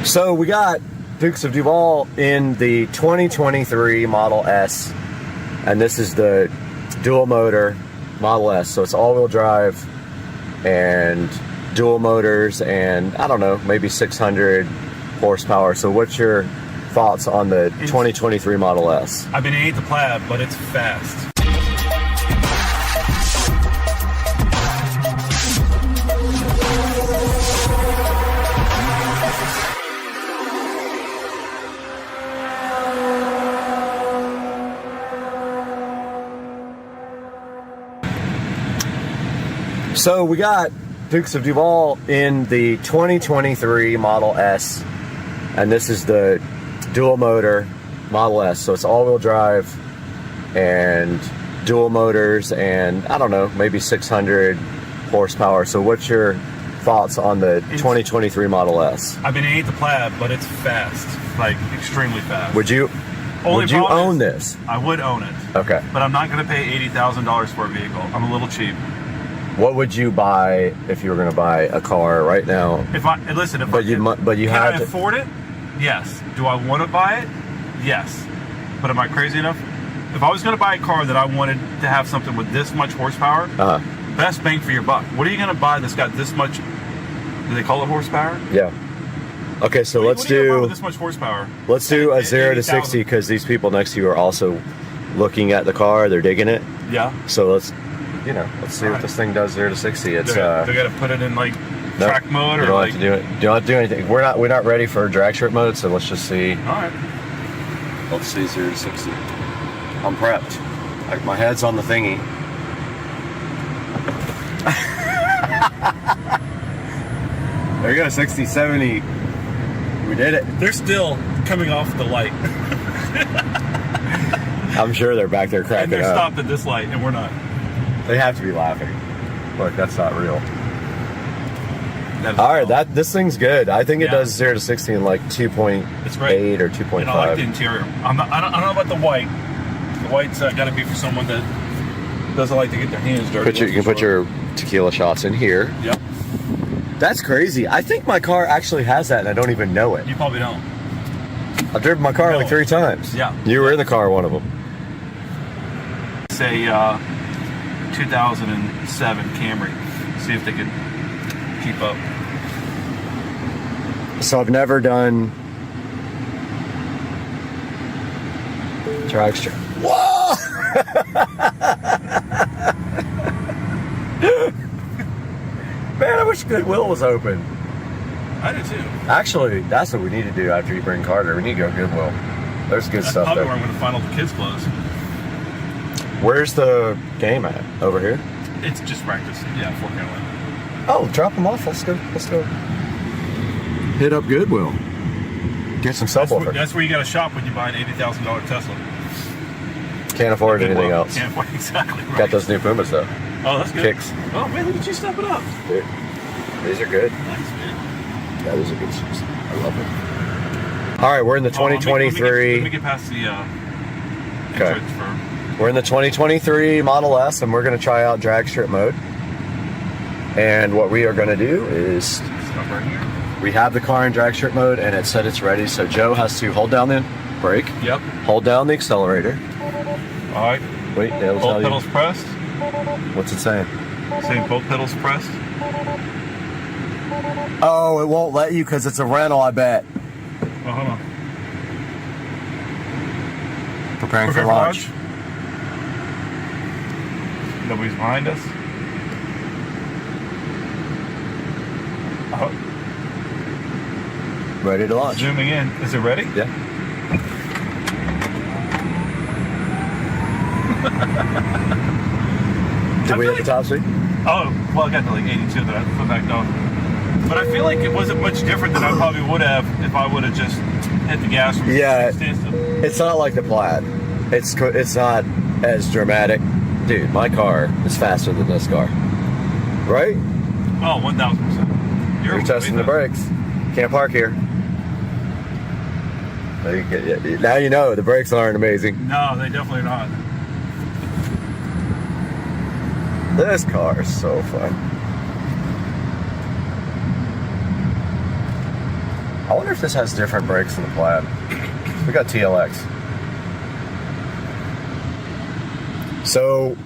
So we got Dukes of Duval in the 2023 Model S, and this is the dual motor Model S. So it's all-wheel drive and dual motors, and I don't know, maybe 600 horsepower. So what's your thoughts on the 2023 Model S? I mean, it ain't the Plaid, but it's fast. So we got Dukes of Duval in the 2023 Model S, and this is the dual motor Model S. So it's all-wheel drive and dual motors, and I don't know, maybe 600 horsepower. So what's your thoughts on the 2023 Model S? I mean, it ain't the Plaid, but it's fast, like extremely fast. Would you own this? I would own it. Okay. But I'm not going to pay $80,000 for a vehicle. I'm a little cheap. What would you buy if you were going to buy a car right now? Can I afford it? Yes. Do I want to buy it? Yes. But am I crazy enough? If I was going to buy a car that I wanted to have something with this much horsepower, best bang for your buck. What are you going to buy that's got this much? Do they call it horsepower? Yeah. Okay, so let's do this much horsepower. Let's do a 0 to 60 because these people next to you are also looking at the car. They're digging it. Yeah. So let's see what this thing does 0 to 60. It's they got to put it in like track mode, or you don't like have to do it. You don't have to do anything. We're not ready for drag strip mode, so let's just see. All right. Let's see 0 to 60. I'm prepped. Like my head's on the thingy. There you go, 60, 70. We did it. They're still coming off the light. I'm sure they're back there cracking up. And they're stopped at this light, and we're not. They have to be laughing. Look, that's not real. All right, this thing's good. I think it does 0 to 60 in like 2.8 or 2.5. And I like the interior. I don't know about the white. The white's got to be for someone that doesn't like to get their hands dirty. You can put your tequila shots in here. Yep. That's crazy. I think my car actually has that, and I don't even know it. You probably don't. I've driven my car like 3 times. Yeah. You were in the car, one of them. Say 2007 Camry. See if they could keep up. So I've never done drag strip. Whoa! Man, I wish Goodwill was open. I do too. Actually, that's what we need to do after you bring Carter. We need to go Goodwill. There's good stuff there. That's probably where I'm going to find all the kids' clothes. Where's the game at? Over here? It's just practice. Yeah, Fort Carolina. Oh, drop them off. Let's go. Hit up Goodwill. Get some subwoofer. That's where you got to shop when you buy an $80,000 Tesla. Can't afford anything else. Can't afford, exactly right. Got those new Pumas though. Oh, that's good. Kicks. Oh man, look at you stepping up. Dude, these are good. Nice, man. Yeah, these are good shoes. I love them. All right, we're in the 2023. Let me get past the entrance for... We're in the 2023 Model S, and we're going to try out drag strip mode. And what we are going to do is stop right here. We have the car in drag strip mode, and it said it's ready. So Joe has to hold down the brake. Yep. Hold down the accelerator. All right. Wait, it'll tell you. Both pedals pressed. What's it saying? Saying both pedals pressed. Oh, it won't let you because it's a rental, I bet. Oh, hold on. Preparing for launch. Nobody's behind us. Oh. Ready to launch. Zooming in. Is it ready? Yeah. Did we hit the top speed? Oh, well, I got to like 82 that I put back down. But I feel like it wasn't much different than I probably would have if I would have just hit the gas. Yeah, it's not like the Plaid. It's not as dramatic. Dude, my car is faster than this car. Right? Oh, 1,000%. You're testing the brakes. Can't park here. Now you know the brakes aren't amazing. No, they definitely not. This car is so fun. I I wonder if this has different brakes than the Plaid. We got TLX. So,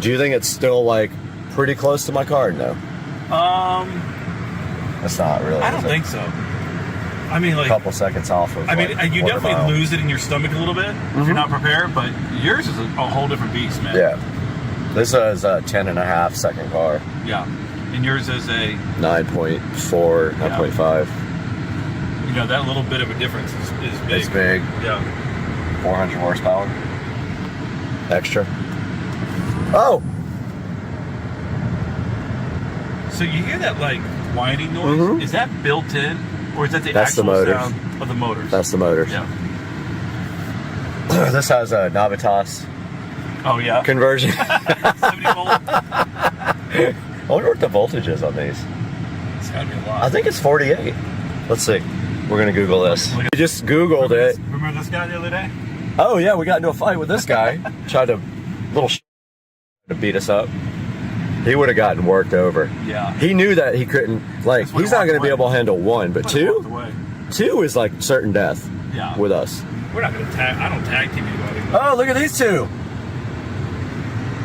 do you think it's still like pretty close to my card? No. That's not really. I don't think so. I mean, like a couple seconds off of. I mean, you definitely lose it in your stomach a little bit if you're not prepared. But yours is a whole different beast, man. Yeah. This is a 10.5 second car. Yeah. And yours is a 9.4, 9.5. You know, that little bit of a difference is big. It's big. Yeah. 400 horsepower. Extra. Oh! So you hear that, like, whining noise? Is that built in? Or is that the actual sound of the motors? That's the motors. Yeah. This has a Navitas conversion. 70 volt. I wonder what the voltage is on these. It's gotta be a lot. I think it's 48. Let's see. We're gonna Google this. We just Googled it. Remember this guy the other day? Oh yeah, we got into a fight with this guy. Tried to to beat us up. He would have gotten worked over. Yeah. He knew that he couldn't, like, he's not going to be able to handle one, but two is like certain death with us. We're not going to I don't tag team anybody. Oh, look at these two.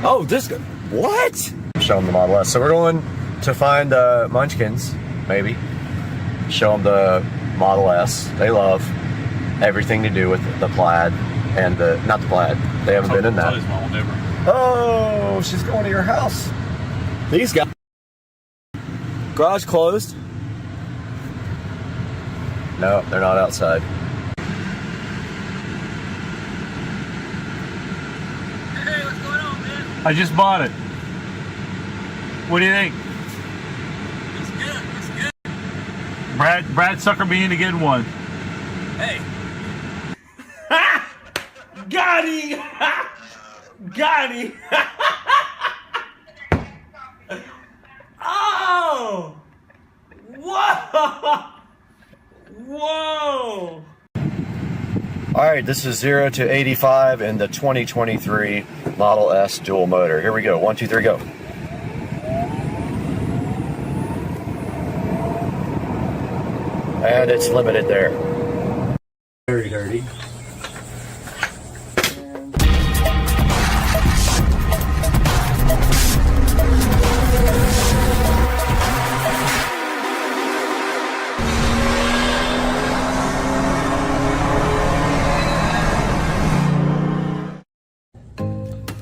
Oh, this guy. What? Show them the Model S. So we're going to find Munchkins, maybe. Show them the Model S. They love everything to do with the Plaid and not the Plaid. They haven't been in that. Oh, she's going to your house. These guys. Garage closed. No, they're not outside. Hey, what's going on, man? I just bought it. What do you think? It's good. It's good. Brad sucker me into getting one. Hey. Got him! Got him! Oh! Whoa! Whoa! All right, this is 0 to 85 in the 2023 Model S dual motor. Here we go. 1, 2, 3, go. And it's limited there. Very dirty.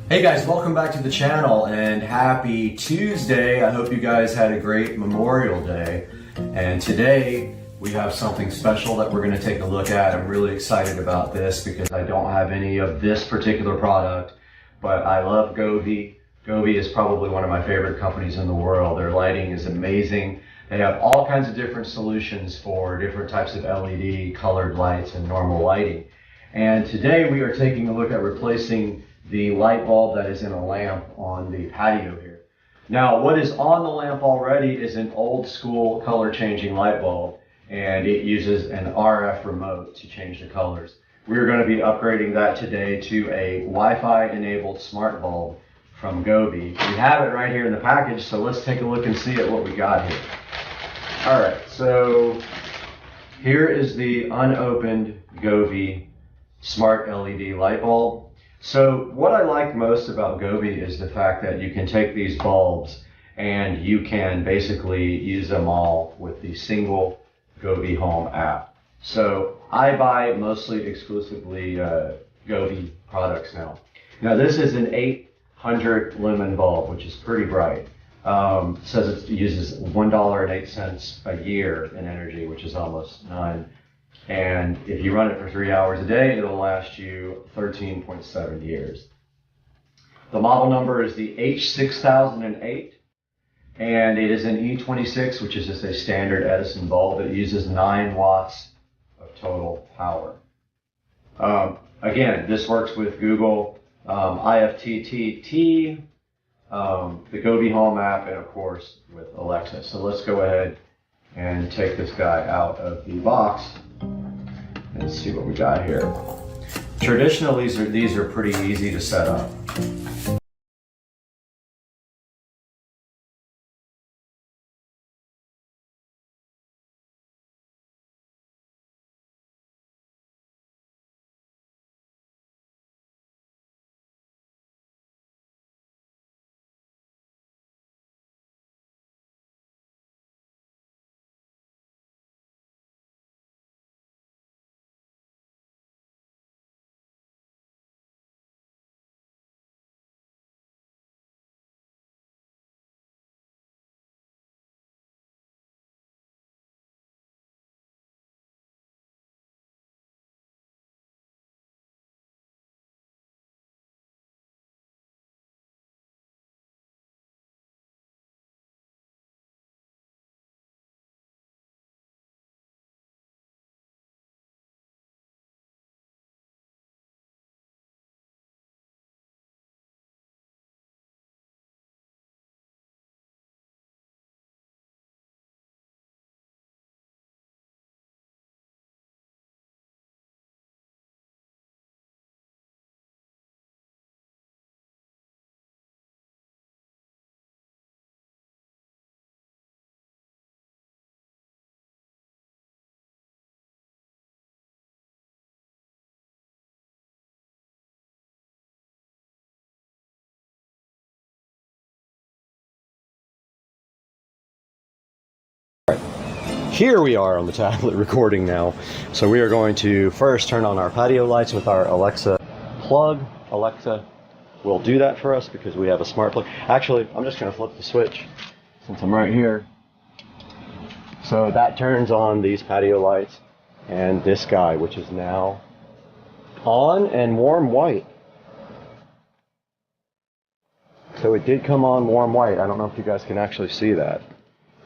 Hey guys, welcome back to the channel and happy Tuesday. I hope you guys had a great Memorial Day. And today we have something special that we're going to take a look at. I'm really excited about this because I don't have any of this particular product, but I love Govee. Govee is probably one of my favorite companies in the world. Their lighting is amazing. They have all kinds of different solutions for different types of LED, colored lights, and normal lighting. And today we are taking a look at replacing the light bulb that is in a lamp on the patio here. Now, what is on the lamp already is an old school color changing light bulb, and it uses an RF remote to change the colors. We're going to be upgrading that today to a Wi-Fi enabled smart bulb from Govee. We have it right here in the package, so let's take a look and see at what we got here. All right, so here is the unopened Govee smart LED light bulb. So what I like most about Govee is the fact that you can take these bulbs and you can basically use them all with the single Govee Home app. So I buy mostly exclusively Govee products now. Now this is an 800 lumen bulb, which is pretty bright. Says it uses $1.08 a year in energy, which is almost none. And if you run it for 3 hours a day, it'll last you 13.7 years. The model number is the H6008, and it is an E26, which is just a standard Edison bulb. It uses 9 watts of total power. Again, this works with Google, IFTTT, the Govee Home app, and of course with Alexa. So let's go ahead and take this guy out of the box and see what we got here. Traditionally, these are pretty easy to set up. Here we are on the tablet recording now. So we are going to first turn on our patio lights with our Alexa plug. Alexa will do that for us because we have a smart plug. Actually, I'm just going to flip the switch since I'm right here. So that turns on these patio lights and this guy, which is now on and warm white. So it did come on warm white. I don't know if you guys can actually see that.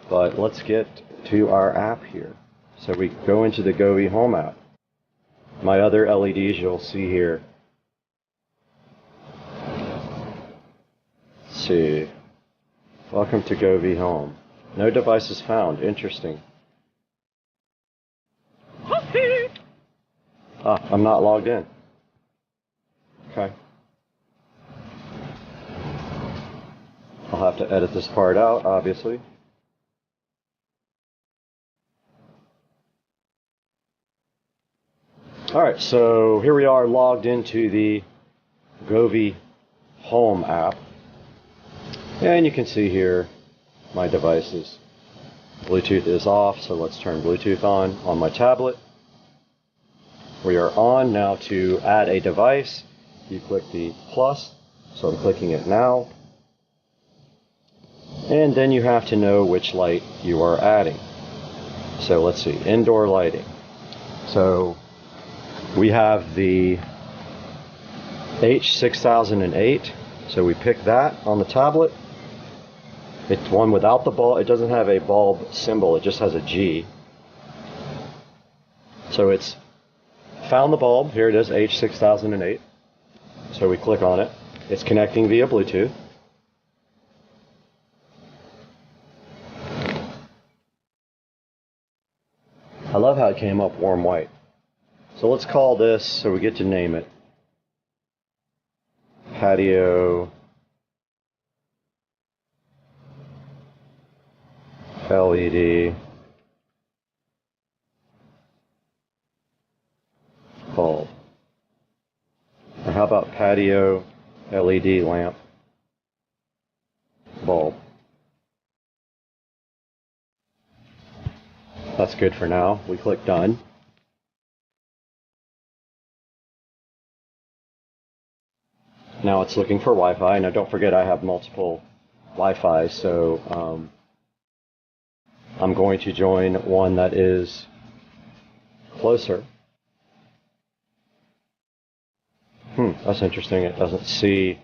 But let's get to our app here. So we go into the Govee Home app. My other LEDs you'll see here. Let's see. Welcome to Govee Home. No devices found. Interesting. I'm not logged in. Okay. I'll have to edit this part out, obviously. Alright, so here we are logged into the Govee Home app. And you can see here my devices. Bluetooth is off, so let's turn Bluetooth on my tablet. We are on now to add a device. You click the plus, so I'm clicking it now. And then you have to know which light you are adding. So let's see, indoor lighting. So we have the H6008, so we pick that on the tablet. It's one without the bulb. It doesn't have a bulb symbol, it just has a G. So it's found the bulb. Here it is, H6008. So we click on it. It's connecting via Bluetooth. I love how it came up warm white. So let's call this, so we get to name it, Patio LED bulb. Or how about patio LED lamp bulb? That's good for now. We click done. Now it's looking for Wi-Fi. Now don't forget I have multiple Wi-Fi, so I'm going to join one that is closer. That's interesting. It doesn't see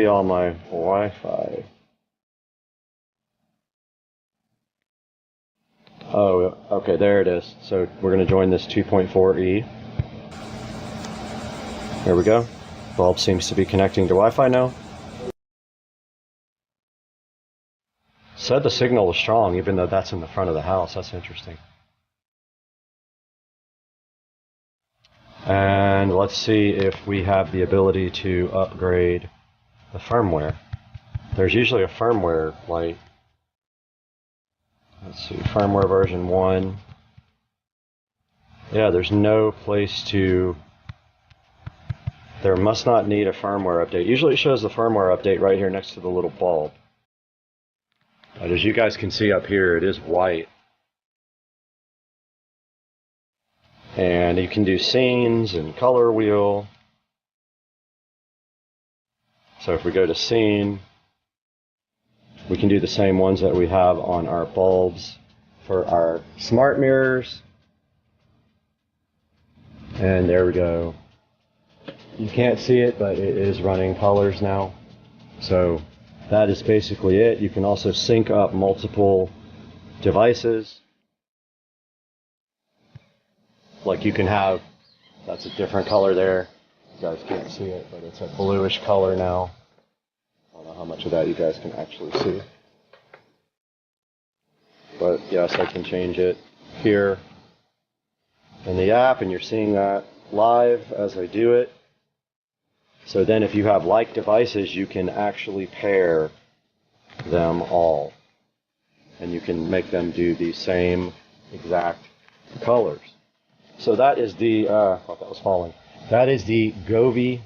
all my Wi-Fi. Oh, okay, there it is. So we're going to join this 2.4E. There we go. Bulb seems to be connecting to Wi-Fi now. Said the signal was strong, even though that's in the front of the house. That's interesting. And let's see if we have the ability to upgrade the firmware. There's usually a firmware light. Let's see, firmware version 1. Yeah, there's no place to... There must not need a firmware update. Usually it shows the firmware update right here next to the little bulb. But as you guys can see up here, it is white. And you can do scenes and color wheel. So if we go to scene, we can do the same ones that we have on our bulbs for our smart mirrors. And there we go. You can't see it, but it is running colors now. So that is basically it. You can also sync up multiple devices. Like you can have, that's a different color there. You guys can't see it, but it's a bluish color now. I don't know how much of that you guys can actually see. But yes, I can change it here in the app, and you're seeing that live as I do it. So then if you have like devices, you can actually pair them all. And you can make them do the same exact colors. So that is the, I thought that was falling. That is the Govee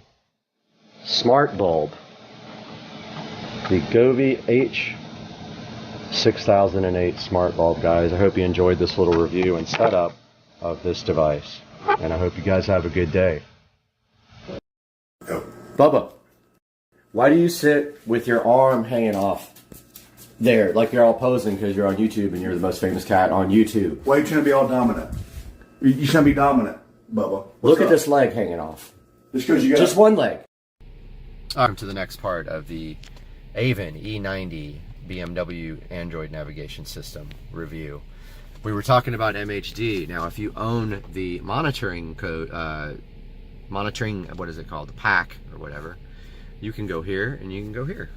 Smart Bulb. The Govee 6008 smart bulb, guys. I hope you enjoyed this little review and setup of this device, and I hope you guys have a good day. Bubba, why do you sit with your arm hanging off there like you're all posing because you're on YouTube and you're the most famous cat on YouTube? Why are you trying to be all dominant? You shouldn't be dominant, Bubba. Look at this leg hanging off. Just because you got just one leg. On to the next part of the Avon E90 BMW Android navigation system review. We were talking about MHD. Now, if you own the monitoring code, what is it called? The pack or whatever, you can go here and you can go here.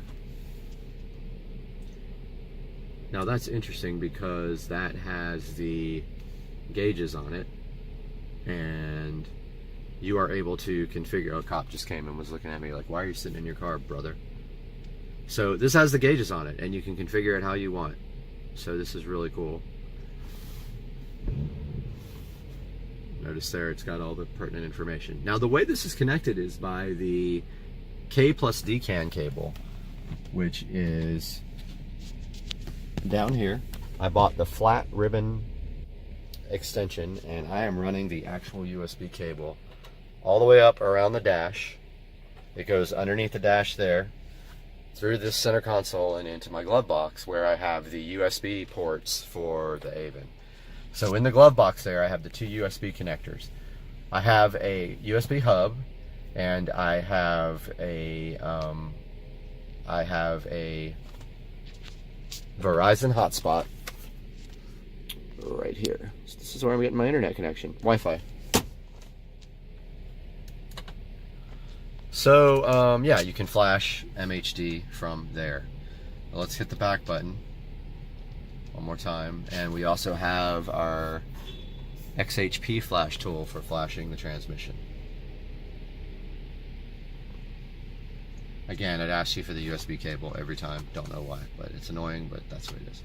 Now that's interesting because that has the gauges on it, and you are able to configure. Oh, a cop just came and was looking at me like, why are you sitting in your car, brother? So this has the gauges on it, and you can configure it how you want. So this is really cool. Notice there it's got all the pertinent information. Now the way this is connected is by the K plus D CAN cable, which is down here. I bought the flat ribbon extension, and I am running the actual USB cable all the way up around the dash. It goes underneath the dash there, through this center console and into my glove box where I have the USB ports for the Avon. So in the glove box there, I have the two USB connectors. I have a USB hub, and I have a Verizon hotspot right here. So this is where I'm getting my internet connection, Wi-Fi. So yeah, you can flash MHD from there. Now let's hit the back button one more time, and we also have our XHP flash tool for flashing the transmission. Again, it asks you for the USB cable every time. Don't know why, but it's annoying, but that's what it is.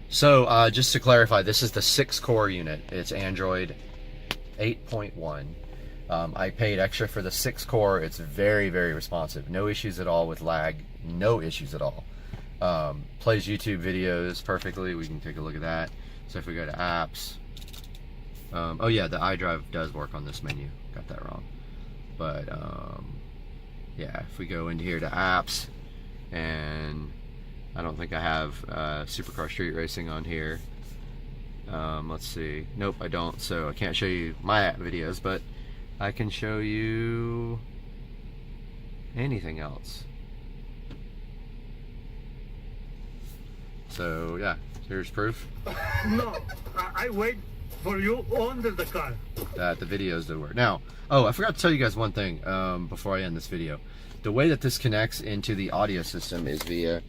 So just to clarify, this is the 6-core unit. It's Android 8.1. I paid extra for the 6-core. It's very, very responsive. No issues at all with lag. No issues at all. Plays YouTube videos perfectly. We can take a look at that. So if we go to apps, oh yeah, the iDrive does work on this menu. Got that wrong. But yeah, if we go into here to apps, and I don't think I have Supercar Street Racing on here. Let's see. Nope, I don't. So I can't show you my app videos, but I can show you anything else. So yeah, here's proof. No, I wait for you under the car. That the videos do work. Now, oh, I forgot to tell you guys one thing before I end this video. The way that this connects into the audio system is via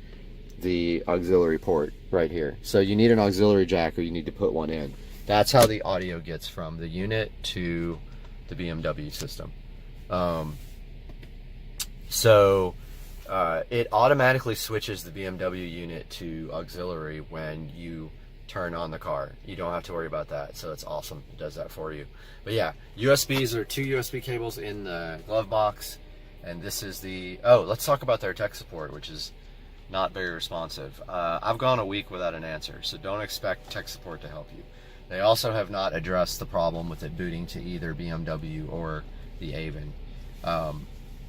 the auxiliary port right here. So you need an auxiliary jack, or you need to put one in. That's how the audio gets from the unit to the BMW system. It automatically switches the BMW unit to auxiliary when you turn on the car. You don't have to worry about that, so it's awesome. It does that for you. But yeah, USBs are 2 USB cables in the glove box, and this is the, oh, let's talk about their tech support, which is not very responsive. I've gone a week without an answer, so don't expect tech support to help you. They also have not addressed the problem with it booting to either BMW or the Avon.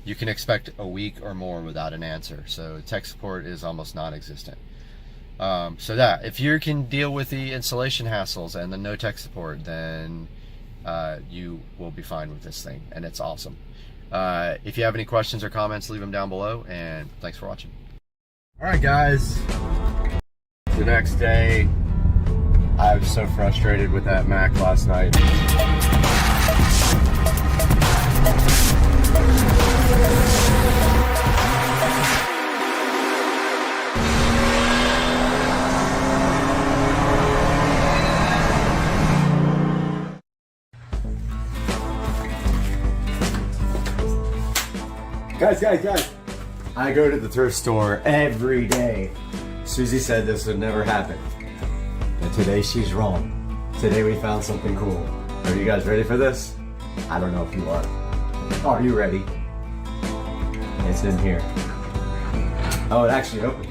You can expect a week or more without an answer, so tech support is almost non-existent. So that, if you can deal with the installation hassles and the no tech support, then you will be fine with this thing, and it's awesome. If you have any questions or comments, leave them down below, and thanks for watching. Alright guys, the next day, I was so frustrated with that Mac last night. Guys. I go to the thrift store every day. Susie said this would never happen. And today she's wrong. Today we found something cool. Are you guys ready for this? I don't know if you are. Are you ready? It's in here. Oh, it actually opened.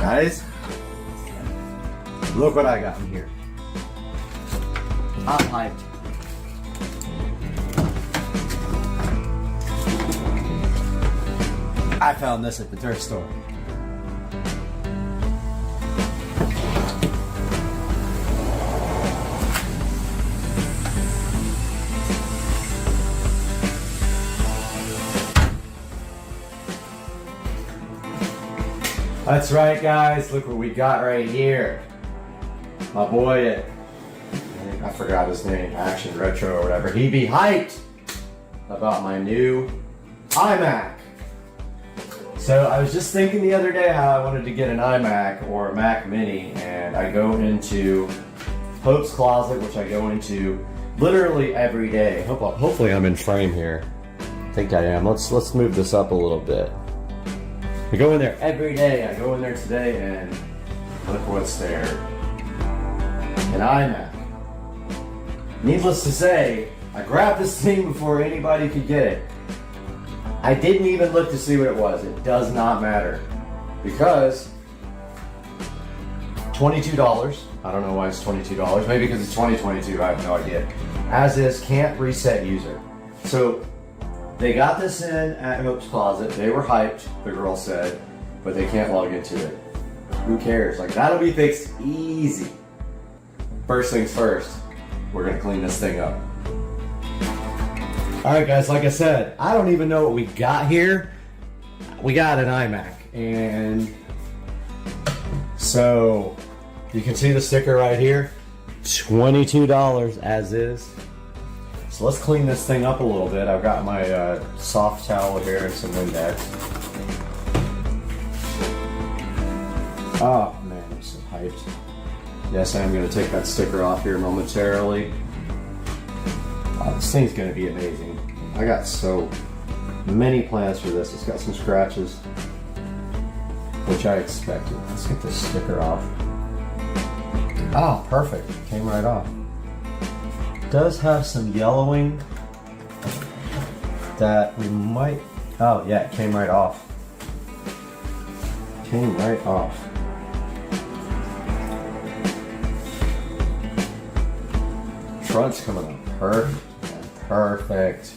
Guys, look what I got in here. I'm hyped. I found this at the thrift store. That's right, guys. Look what we got right here. My boy, I forgot his name, Action Retro or whatever. He be hyped about my new iMac. So I was just thinking the other day how I wanted to get an iMac or a Mac Mini, and I go into Hope's closet, which I go into literally every day. Hopefully I'm in frame here. I think I am. Let's move this up a little bit. I go in there every day. I go in there today and look what's there. An iMac. Needless to say, I grabbed this thing before anybody could get it. I didn't even look to see what it was. It does not matter. Because $22. I don't know why it's $22. Maybe because it's 2022. I have no idea. As is, can't reset user. So they got this in at Hope's Closet. They were hyped, the girl said, but they can't log into it. Who cares? Like, that'll be fixed easy. First things first, we're gonna clean this thing up. All right, guys, like I said, I don't even know what we got here. We got an iMac, and so you can see the sticker right here, $22 as is. So let's clean this thing up a little bit. I've got my soft towel here and some Windex. Oh man, I'm so hyped. Yes, I am going to take that sticker off here momentarily. Oh, this thing's going to be amazing. I got so many plans for this. It's got some scratches, which I expected. Let's get this sticker off. Oh, perfect. Came right off. Does have some yellowing that we might... Oh yeah, it came right off. Came right off. Front's coming up perfect. Perfect.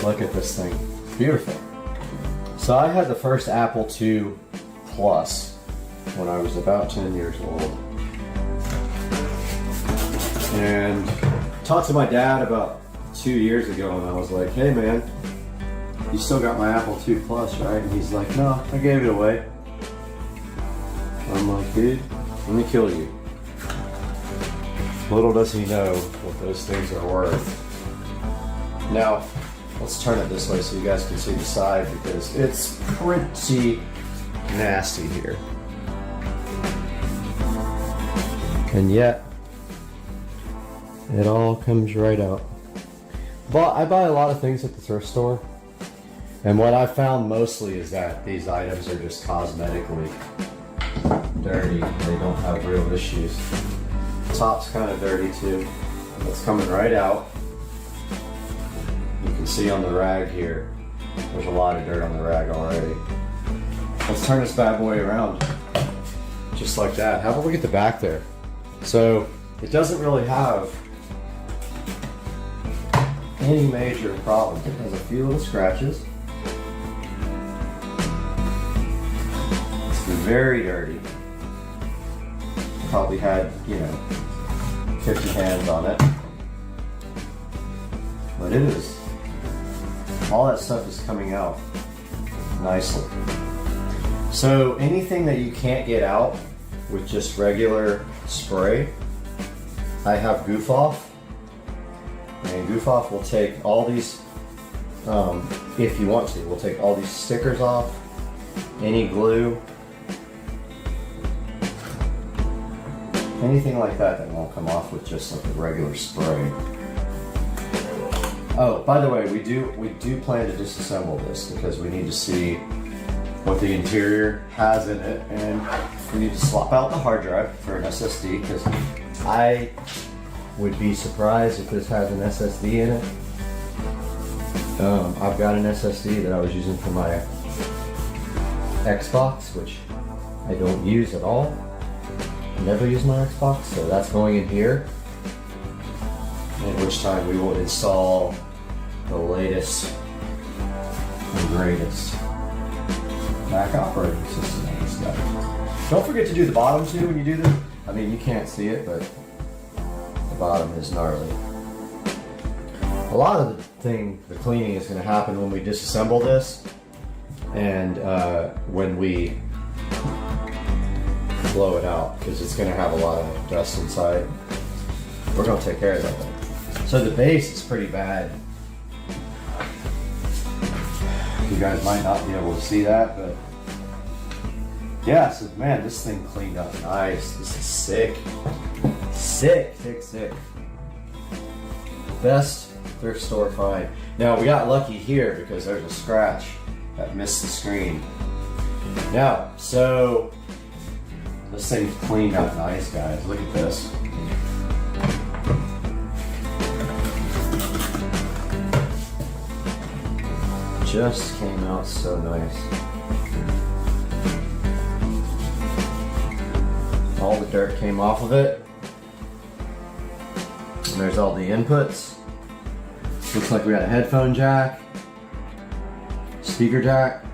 Look at this thing. Beautiful. So I had the first Apple II Plus when I was about 10 years old. And talked to my dad about 2 years ago, and I was like, hey man, you still got my Apple II Plus, right? And he's like, no, I gave it away. I'm like, dude, let me kill you. Little does he know what those things are worth. Now, let's turn it this way so you guys can see the side, because it's pretty nasty here. And yet, it all comes right out. But I buy a lot of things at the thrift store, and what I found mostly is that these items are just cosmetically dirty. They don't have real issues. Top's kind of dirty too. It's coming right out. You can see on the rag here, there's a lot of dirt on the rag already. Let's turn this bad boy around, just like that. Have a look at the back there. So it doesn't really have any major problems. It has a few little scratches. It's very dirty. Probably had, 50 hands on it. But it is, all that stuff is coming out nicely. So anything that you can't get out with just regular spray, I have Goof Off. And Goof Off will take all these, if you want to, we'll take all these stickers off, any glue, anything like that that won't come off with just like a regular spray. Oh, by the way, we do plan to disassemble this because we need to see what the interior has in it, and we need to swap out the hard drive for an SSD, because I would be surprised if this has an SSD in it. I've got an SSD that I was using for my Xbox, which I don't use at all. I never use my Xbox, so that's going in here. At which time we will install the latest and greatest Mac operating system on this guy. Don't forget to do the bottom too when you do this. I mean, you can't see it, but the bottom is gnarly. A lot of the cleaning is going to happen when we disassemble this and when we blow it out, because it's going to have a lot of dust inside. We're going to take care of that though. So the base is pretty bad. You guys might not be able to see that, but yeah, so man, this thing cleaned up nice. This is sick. Sick. Best thrift store find. Now we got lucky here because there's a scratch that missed the screen. Now, so this thing's cleaned up nice, guys. Look at this. Just came out so nice. All the dirt came off of it. And there's all the inputs. Looks like we got a headphone jack, speaker jack.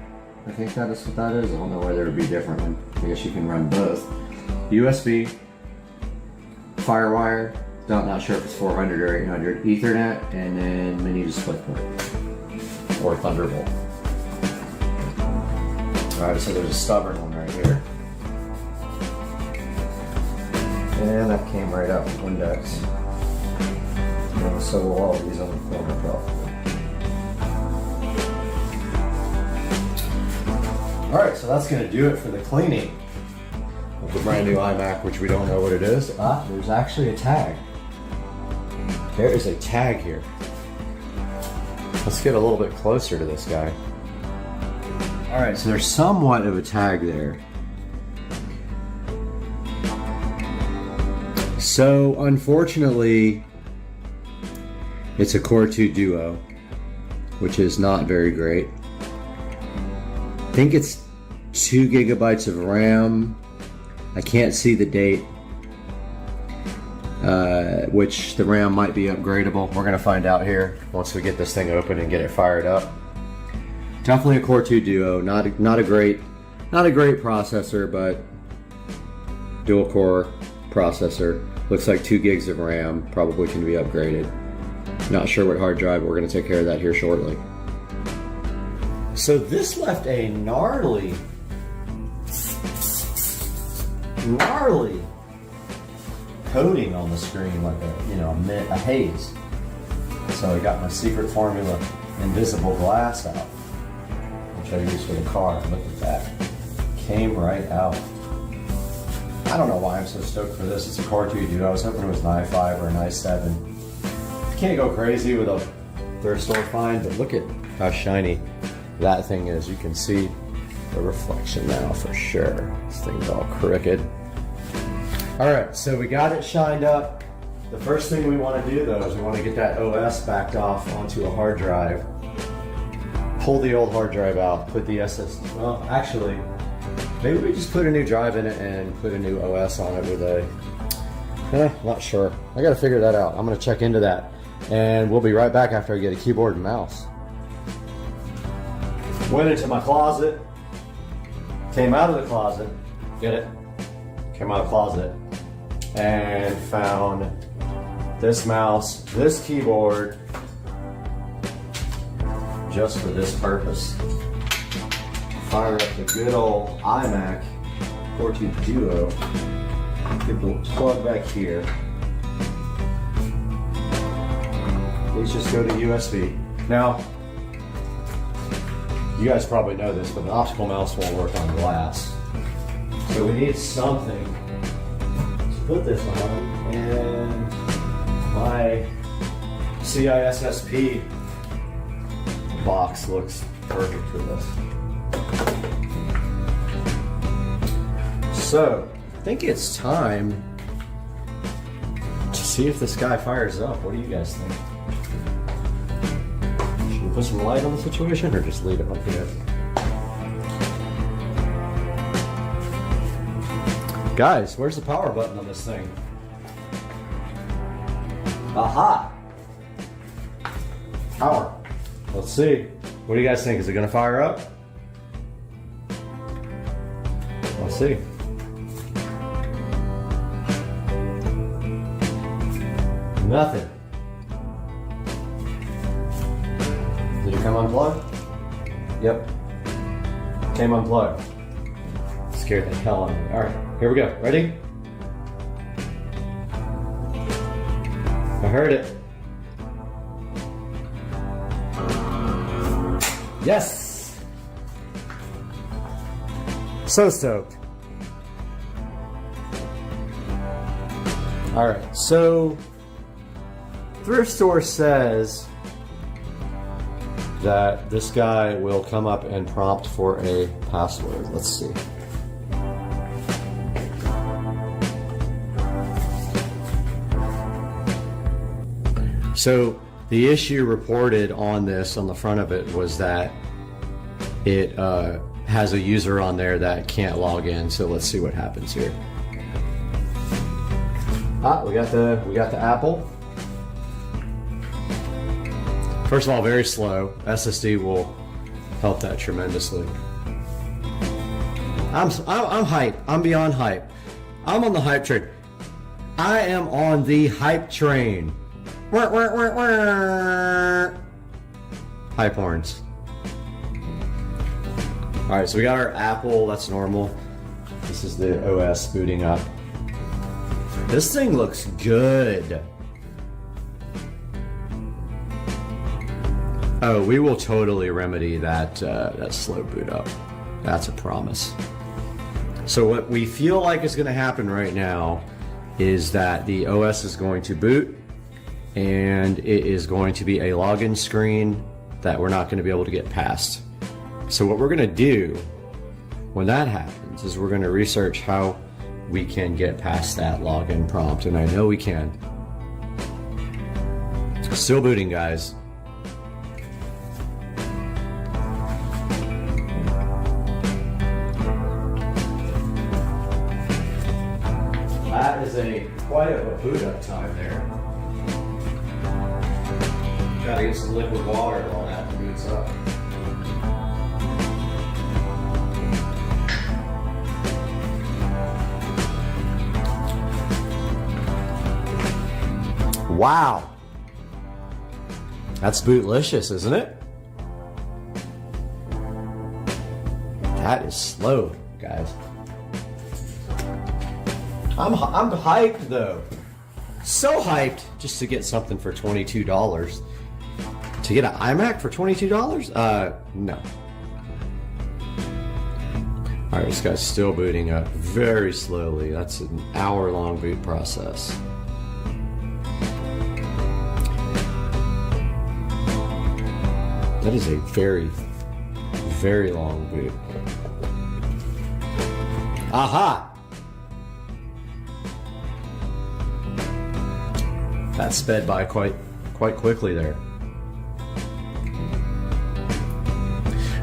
I think that is what that is. I don't know whether it would be different. I guess you can run both. USB, Firewire. Not sure if it's 400 or 800. Ethernet, and then mini DisplayPort or Thunderbolt. All right, so there's a stubborn one right here. And that came right out from Windex. And so will all of these on the corner probably. Alright, so that's going to do it for the cleaning of the brand new iMac, which we don't know what it is. Ah, there's actually a tag. There is a tag here. Let's get a little bit closer to this guy. Alright, so there's somewhat of a tag there. So, unfortunately, it's a Core 2 Duo, which is not very great. I think it's 2 gigabytes of RAM. I can't see the date, which the RAM might be upgradable. We're gonna find out here once we get this thing open and get it fired up. Definitely a Core 2 Duo, not a great processor, but dual core processor. Looks like 2 gigs of RAM, probably can be upgraded. Not sure what hard drive, but we're gonna take care of that here shortly. So this left a gnarly coating on the screen, like a haze. So I got my secret formula invisible glass out, which I use for the car. Look at that, came right out. I don't know why I'm so stoked for this. It's a Core 2 Duo. I was hoping it was an i5 or an i7. Can't go crazy with a thrift store find, but look at how shiny that thing is. You can see the reflection now for sure. This thing's all crooked. All right, so we got it shined up. The first thing we want to do though is we want to get that OS backed off onto a hard drive. Pull the old hard drive out, put the SSD, well actually, maybe we just put a new drive in it and put a new OS on it with a, not sure. I gotta figure that out. I'm gonna check into that. And we'll be right back after I get a keyboard and mouse. Went into my closet, came out of the closet, get it? Came out of the closet, and found this mouse, this keyboard, just for this purpose. Fire up the good old iMac Core 2 Duo. Get the plug back here. These just go to USB. Now, you guys probably know this, but an optical mouse won't work on glass. So we need something to put this on, and my CISSP box looks perfect for this. So, I think it's time to see if this guy fires up. What do you guys think? Should we put some light on the situation or just leave it like this? Guys, where's the power button on this thing? Aha! Power. Let's see. What do you guys think? Is it gonna fire up? Let's see. Nothing. Did it come unplugged? Yep. Came unplugged. Scared the hell out of me. Alright, here we go. Ready? I heard it. Yes! So stoked. Alright, so thrift store says that this guy will come up and prompt for a password. Let's see. So the issue reported on this, on the front of it, was that it has a user on there that can't log in. So let's see what happens here. Ah, we got the Apple. First of all, very slow. SSD will help that tremendously. I'm hype. I'm beyond hype. I'm on the hype train. I am on the hype train. Hype horns. Alright, so we got our Apple, that's normal. This is the OS booting up. This thing looks good. Oh, we will totally remedy that slow boot up. That's a promise. So what we feel like is going to happen right now is that the OS is going to boot, and it is going to be a login screen that we're not going to be able to get past. So what we're going to do when that happens is we're going to research how we can get past that login prompt, and I know we can. Still booting, guys. That is quite a boot up time there. Gotta get some liquid water while that boots up. Wow. That's bootlicious, isn't it? That is slow, guys. I'm hyped though. So hyped just to get something for $22. To get an iMac for $22? No. Alright, this guy's still booting up very slowly. That's an hour-long boot process. That is a very, very long boot. Aha! That sped by quite quickly there.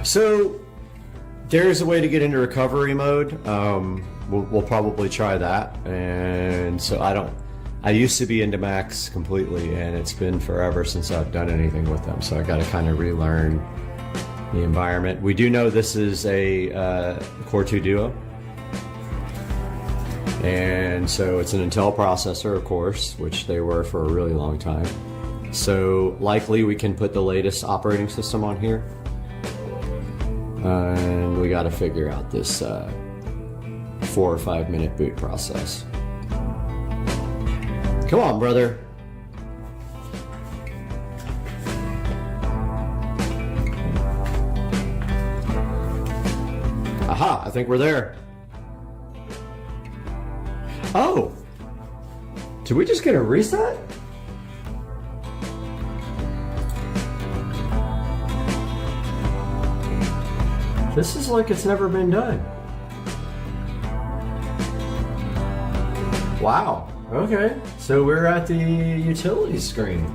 So there's a way to get into recovery mode. We'll probably try that. And so I used to be into Macs completely, and it's been forever since I've done anything with them. So I got to kind of relearn the environment. We do know this is a Core 2 Duo. And so it's an Intel processor, of course, which they were for a really long time. So likely we can put the latest operating system on here. And we got to figure out this 4 or 5 minute boot process. Come on, brother. Aha, I think we're there. Oh, did we just get a reset? This is like it's never been done. Wow, okay. So we're at the utility screen.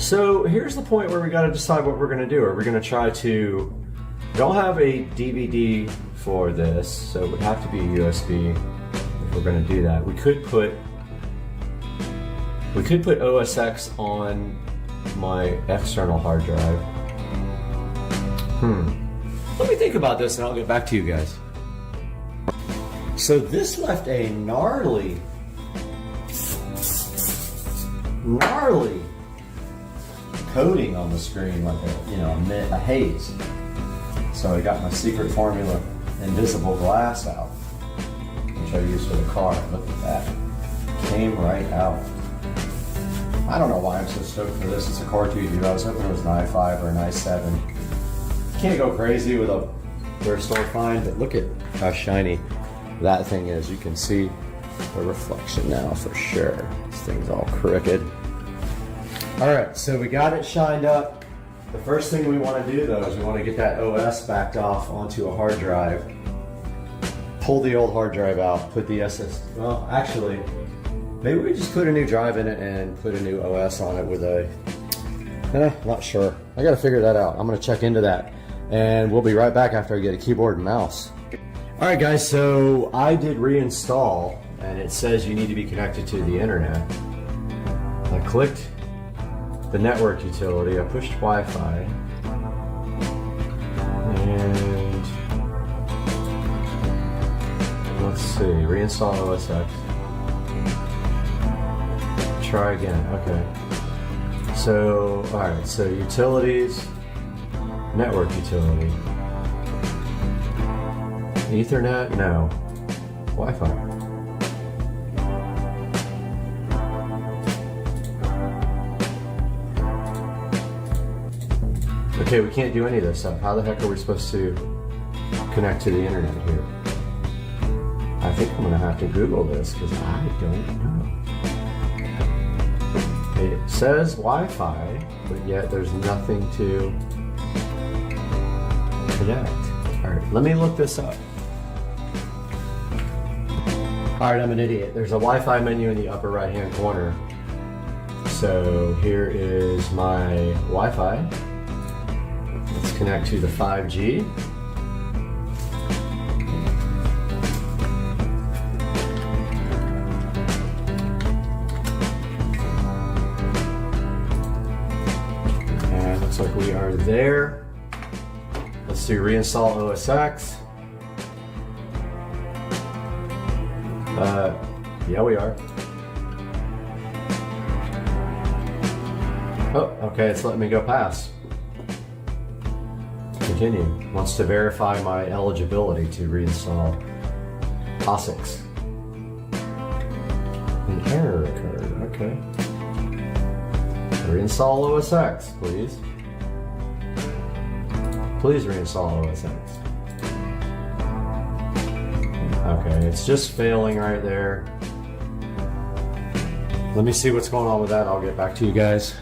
So here's the point where we got to decide what we're going to do. Are we going to try to... We don't have a DVD for this, so it would have to be USB if we're going to do that. We could put OS X on my external hard drive. Let me think about this and I'll get back to you guys. So this left a gnarly coating on the screen, like a haze. So I got my secret formula invisible glass out, which I use for the car. Look at that. Came right out. I don't know why I'm so stoked for this. It's a Core 2 dude. I was hoping it was an i5 or an i7. Can't go crazy with a burst or fine, but look at how shiny that thing is. You can see the reflection now for sure. This thing's all crooked. Alright, so we got it shined up. The first thing we want to do though is we want to get that OS backed off onto a hard drive. Pull the old hard drive out, put the well actually, maybe we just put a new drive in it and put a new OS on it with a, not sure. I gotta figure that out. I'm gonna check into that. And we'll be right back after I get a keyboard and mouse. Alright guys, so I did reinstall and it says you need to be connected to the internet. I clicked the network utility, I pushed Wi-Fi, and let's see, reinstall OS X. Try again, okay. So, alright, so utilities, network utility. Ethernet, no. Wi-Fi. Okay, we can't do any of this stuff. How the heck are we supposed to connect to the internet here? I think I'm gonna have to Google this because I don't know. It says Wi-Fi, but yet there's nothing to connect. All right, let me look this up. All right, I'm an idiot. There's a Wi-Fi menu in the upper right-hand corner. So here is my Wi-Fi. Let's connect to the 5G. And looks like we are there. Let's do reinstall OS X. Yeah, we are. Oh, okay, it's letting me go past. Continue. Wants to verify my eligibility to reinstall ASUS. An error occurred, okay. Reinstall OS X, please. Please reinstall OS X. Okay, it's just failing right there. Let me see what's going on with that. I'll get back to you guys.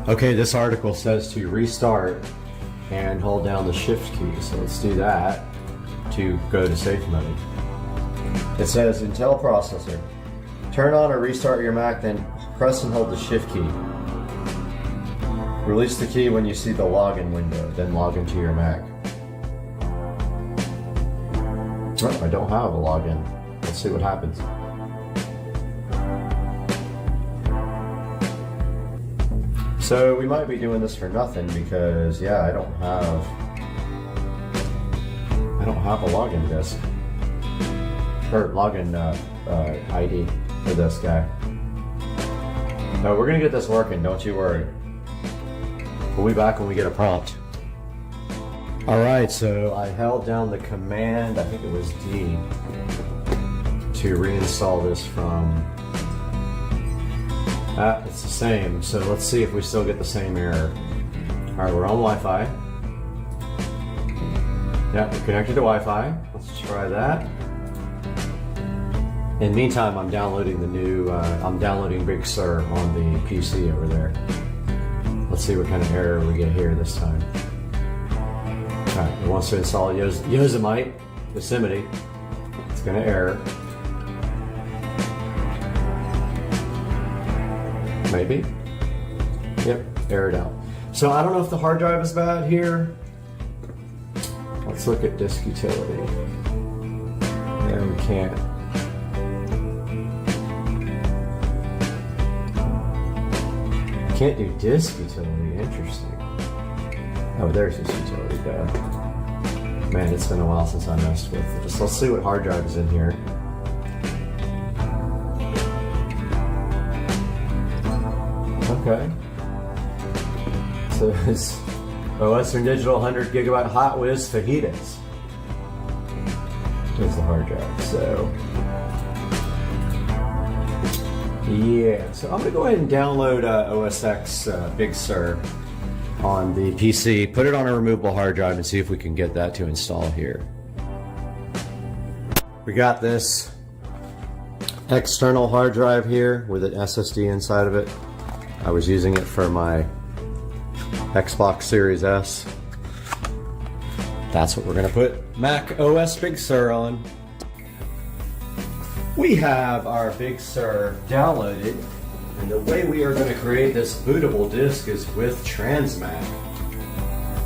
Okay, this article says to restart and hold down the shift key. So let's do that to go to safe mode. It says Intel processor. Turn on or restart your Mac, then press and hold the shift key. Release the key when you see the login window, then log into your Mac. Oh, I don't have a login. Let's see what happens. So we might be doing this for nothing because, yeah, I don't have a login disk or login ID for this guy. No, we're gonna get this working. Don't you worry. We'll be back when we get a prompt. All right, so I held down the command, I think it was D, to reinstall this from, it's the same. So let's see if we still get the same error. All right, we're on Wi-Fi. Yeah, we're connected to Wi-Fi. Let's try that. In the meantime, I'm downloading the new, I'm downloading Big Sur on the PC over there. Let's see what kind of error we get here this time. Alright, it wants to install Yosemite, Yosemite. It's going to error. Maybe. Yep, air it out. So I don't know if the hard drive is bad here. Let's look at disk utility. There we can't. Can't do disk utility, interesting. Oh, there's this utility bad. Man, it's been a while since I messed with it. Just let's see what hard drive is in here. Okay. So it's OS and Digital 100 gigabyte Hot Whiz fajitas. There's the hard drive. So yeah, so I'm gonna go ahead and download OS X Big Sur on the PC, put it on a removable hard drive, and see if we can get that to install here. We got this external hard drive here with an SSD inside of it. I was using it for my Xbox Series S. That's what we're gonna put Mac OS Big Sur on. We have our Big Sur downloaded, and the way we are going to create this bootable disk is with Transmac.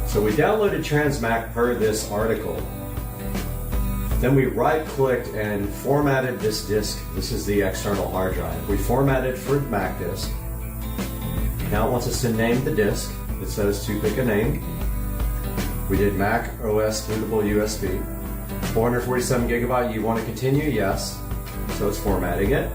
So we downloaded Transmac per this article. Then we right-clicked and formatted this disk. This is the external hard drive. We formatted for Mac disk. Now it wants us to name the disk. It says to pick a name. We did Mac OS bootable USB. 447 gigabyte, you want to continue? Yes. So it's formatting it.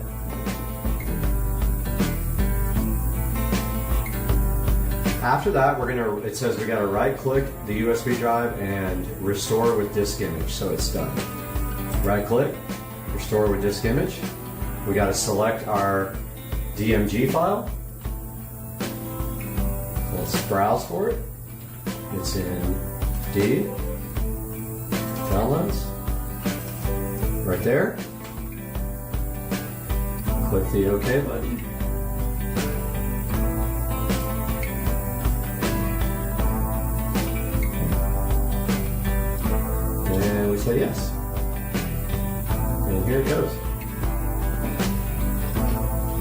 After that, it says we gotta right click the USB drive and restore with disk image. So it's done. Right click, restore with disk image. We gotta select our DMG file. So let's browse for it. It's in D, downloads, right there. Click the OK button. And we say yes. And here it goes.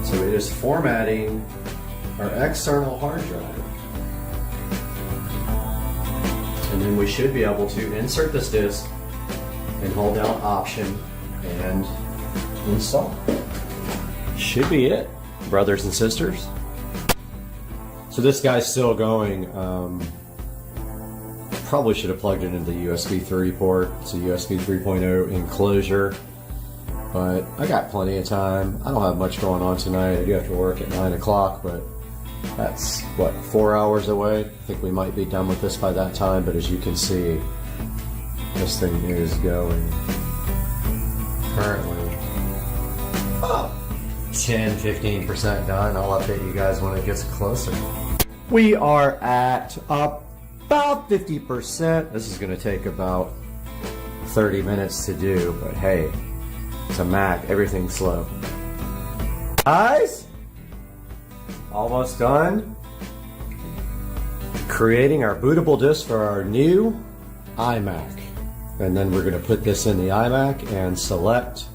So it is formatting our external hard drive. And then we should be able to insert this disk and hold down Option and install. Should be it, brothers and sisters. So this guy's still going. Probably should have plugged it into the USB 3 port. It's a USB 3.0 enclosure, but I got plenty of time. I don't have much going on tonight. I do have to work at 9 o'clock, but that's what, 4 hours away. I think we might be done with this by that time, but as you can see, this thing is going currently 10-15% done. I'll update you guys when it gets closer. We are at about 50%. This is going to take about 30 minutes to do, but hey, it's a Mac, everything's slow. Guys, almost done creating our bootable disk for our new iMac. And then we're going to put this in the iMac and select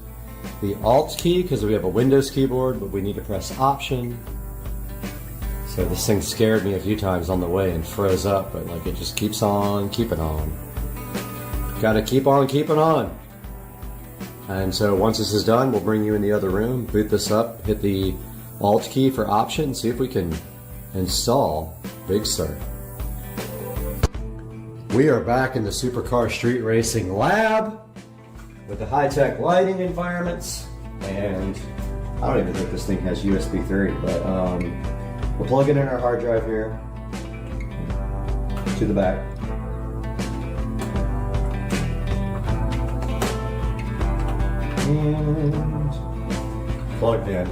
the Alt key because we have a Windows keyboard, but we need to press Option. So this thing scared me a few times on the way and froze up, but like it just keeps on keeping on. Gotta keep on keeping on. And so once this is done, we'll bring you in the other room, boot this up, hit the Alt key for Option, see if we can install Big Sur. We are back in the Supercar Street Racing Lab with the high-tech lighting environments, and I don't even think this thing has USB 3, but we'll plug it in our hard drive here to the back. And plugged in.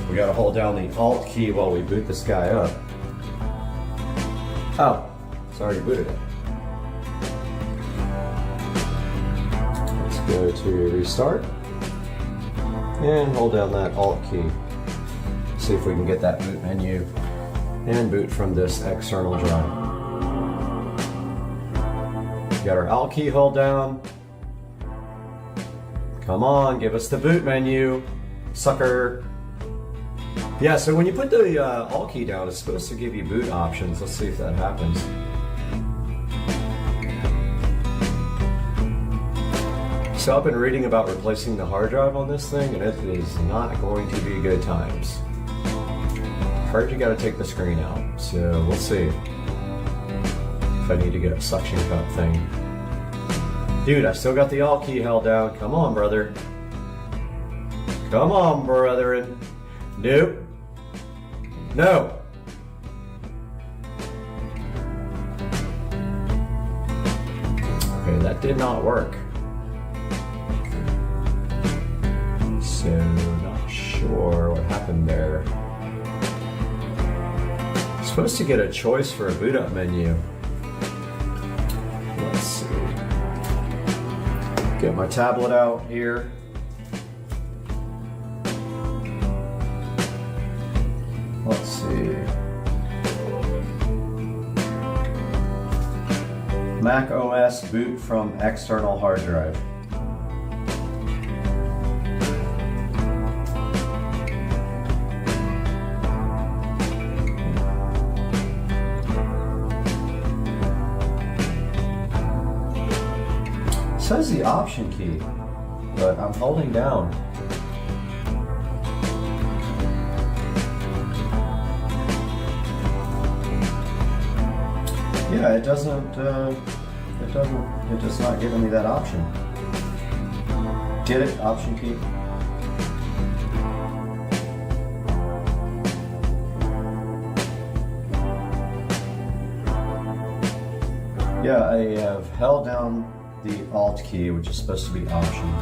We gotta hold down the Alt key while we boot this guy up. Oh, it's already booted up. Go to restart and hold down that Alt key. See if we can get that boot menu and boot from this external drive. Got our Alt key hold down. Come on, give us the boot menu, sucker. Yeah, so when you put the Alt key down, it's supposed to give you boot options. Let's see if that happens. So I've been reading about replacing the hard drive on this thing, and it is not going to be good times. Heard you gotta take the screen out, so we'll see if I need to get a suction cup thing. Dude, I still got the Alt key held down. Come on, brother. Come on, brethren. Nope. No. Okay, that did not work. So, not sure what happened there. Supposed to get a choice for a boot up menu. Let's see. Get my tablet out here. Let's see. Mac OS boot from external hard drive. It says the option key, but I'm holding down. Yeah, it does not giving me that option. Get it? Option key. Yeah, I have held down the Alt key, which is supposed to be option.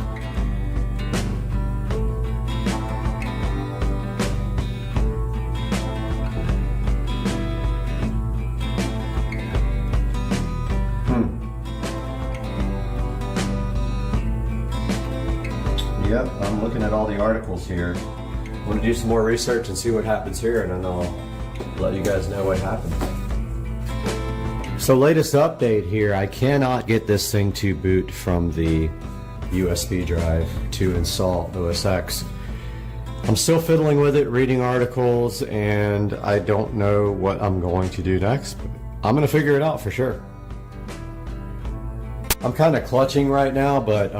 Yep, I'm looking at all the articles here. I'm going to do some more research and see what happens here, and then I'll let you guys know what happens. So latest update here, I cannot get this thing to boot from the USB drive to install OS X. I'm still fiddling with it, reading articles, and I don't know what I'm going to do next. But I'm going to figure it out for sure. I'm kind of clutching right now, but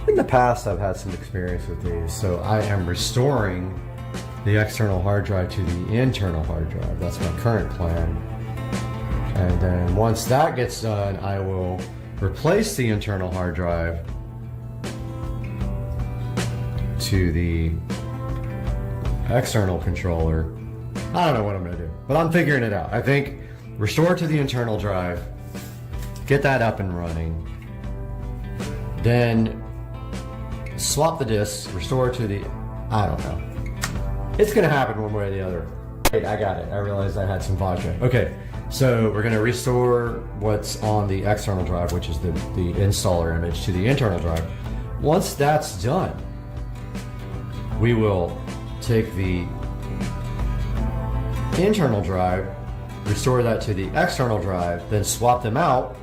in the past I've had some experience with these. So I am restoring the external hard drive to the internal hard drive. That's my current plan. And then once that gets done, I will replace the internal hard drive to the external controller. I don't know what I'm gonna do, but I'm figuring it out. I think restore to the internal drive, get that up and running, then swap the disks, restore to the, I don't know. It's gonna happen one way or the other. Wait, I got it. I realized I had some vodka. Okay, so we're gonna restore what's on the external drive, which is the installer image, to the internal drive. Once that's done, we will take the internal drive, restore that to the external drive, then swap them out,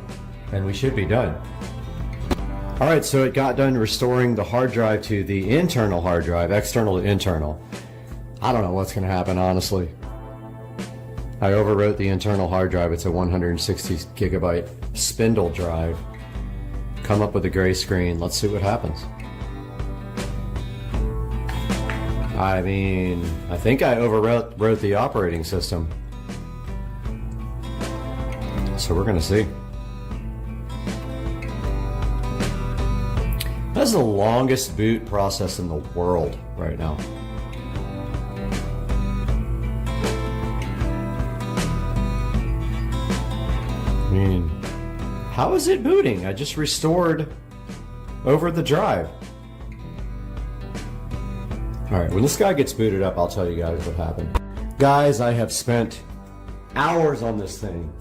and we should be done. All right, so it got done restoring the hard drive to the internal hard drive, external to internal. I don't know what's gonna happen, honestly. I overwrote the internal hard drive. It's a 160 gigabyte spindle drive. Come up with a gray screen. Let's see what happens. I mean, I think I overwrote the operating system. So we're gonna see. That's the longest boot process in the world right now. I mean, how is it booting? I just restored over the drive. Alright, when this guy gets booted up, I'll tell you guys what happened. Guys, I have spent hours on this thing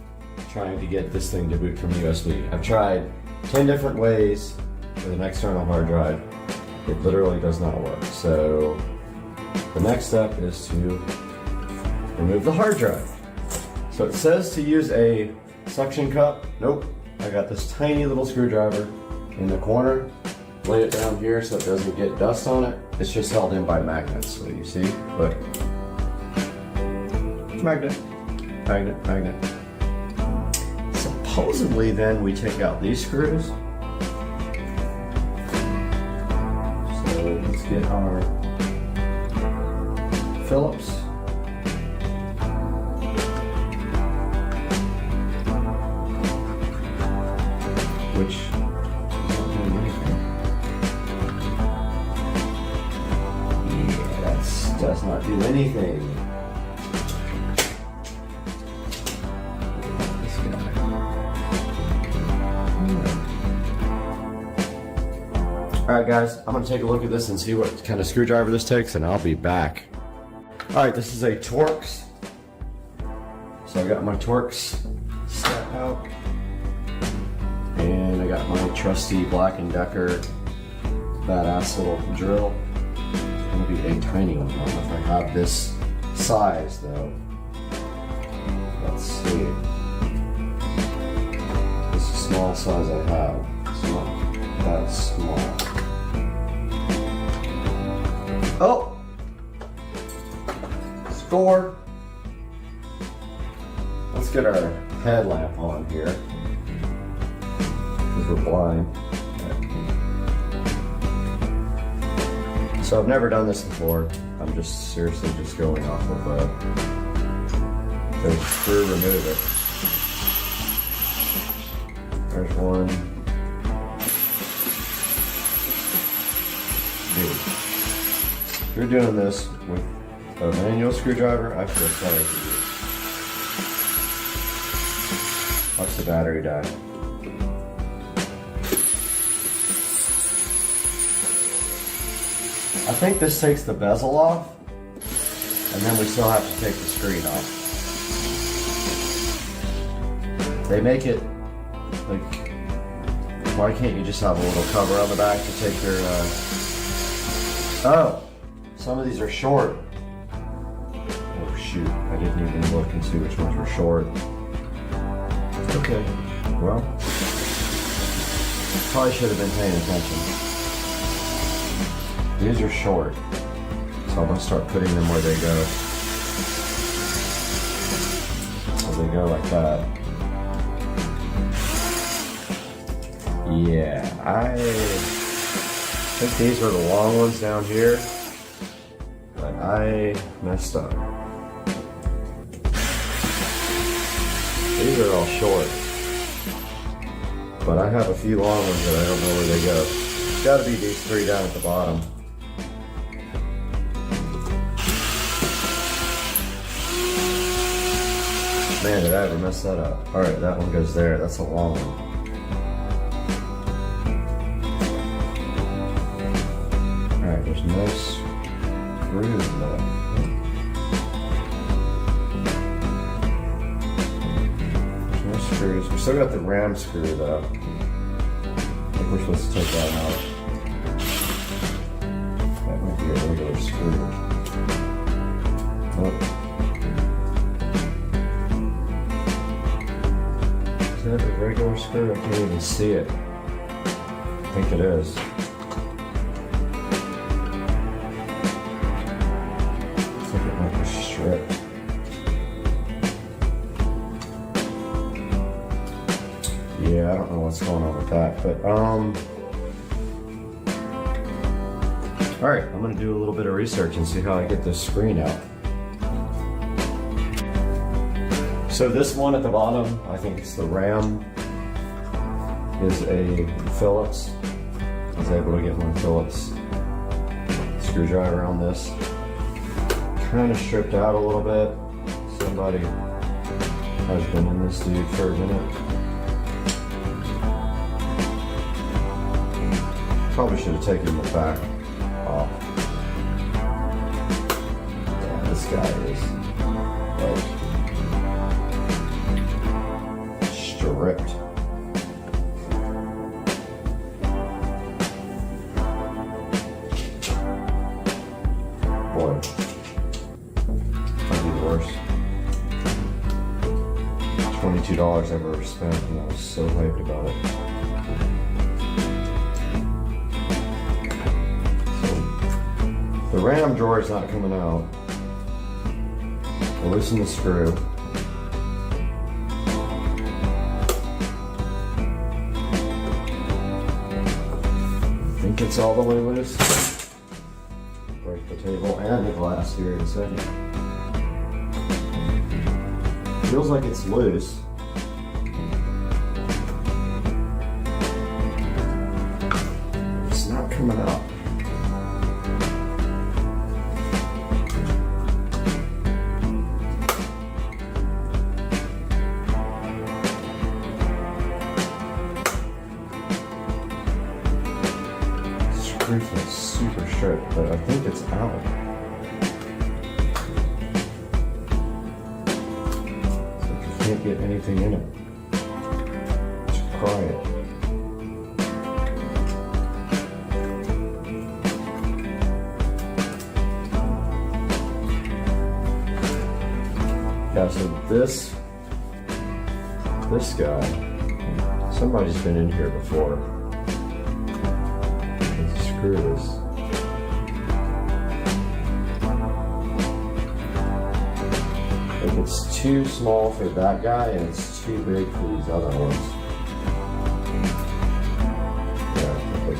trying to get this thing to boot from USB. I've tried 10 different ways with an external hard drive. It literally does not work. So the next step is to remove the hard drive. So it says to use a suction cup. Nope. I got this tiny little screwdriver in the corner. Lay it down here so it doesn't get dust on it. It's just held in by magnets, so you see, look. Magnet, magnet, magnet. Supposedly then we take out these screws. So let's get our Phillips. Which does not do anything. This guy. Alright guys, I'm going to take a look at this and see what kind of screwdriver this takes, and I'll be back. Alright, this is a Torx. So I got my Torx set out. And I got my trusty Black & Decker badass little drill. It's gonna be a tiny one. I don't know if I have this size though. Let's see. This is the small size I have. It's not that small. Oh! Score! Let's get our headlamp on here. Because we're blind. So I've never done this before. I'm just seriously just going off of the screw remover. There's one. Dude, if you're doing this with a manual screwdriver, I feel sorry for you. Watch the battery die. I think this takes the bezel off, and then we still have to take the screen off. They make it, like, why can't you just have a little cover on the back to take your, oh, some of these are short. Oh shoot, I didn't even look and see which ones were short. Okay, well, probably should have been paying attention. These are short, so I'm gonna start putting them where they go. So they go like that. Yeah, I think these are the long ones down here, but I messed up. These are all short, but I have a few long ones that I don't know where they go. It's gotta be these three down at the bottom. Man, did I ever mess that up? Alright, that one goes there. That's a long one. Alright, there's no screws left. There's no screws. We still got the ram screw though. I think we're supposed to take that out. That might be a regular screw. Oh. Is that a regular screw? I can't even see it. I think it is. Looks like it might be stripped. Yeah, I don't know what's going on with that, but alright, I'm gonna do a little bit of research and see how I get this screen out. So this one at the bottom, I think it's the RAM, is a Phillips. I was able to get my Phillips screwdriver on this. Kind of stripped out a little bit. Somebody has been in this dude for a minute. Probably should have taken the back off. Yeah, this guy is like stripped. Boy, might be the worst. $22 I've ever spent, and I was so hyped about it. the RAM drawer is not coming out. I'll loosen the screw. I think it's all the way loose. Break the table and the glass here in a second. Feels like it's loose. It's not coming out. Screw feels super straight, but I think it's out. Can't get anything in it. Let's pry it. Yeah, so this guy, somebody's been in here before. These screws. It's too small for that guy and it's too big for these other ones. Yeah, I think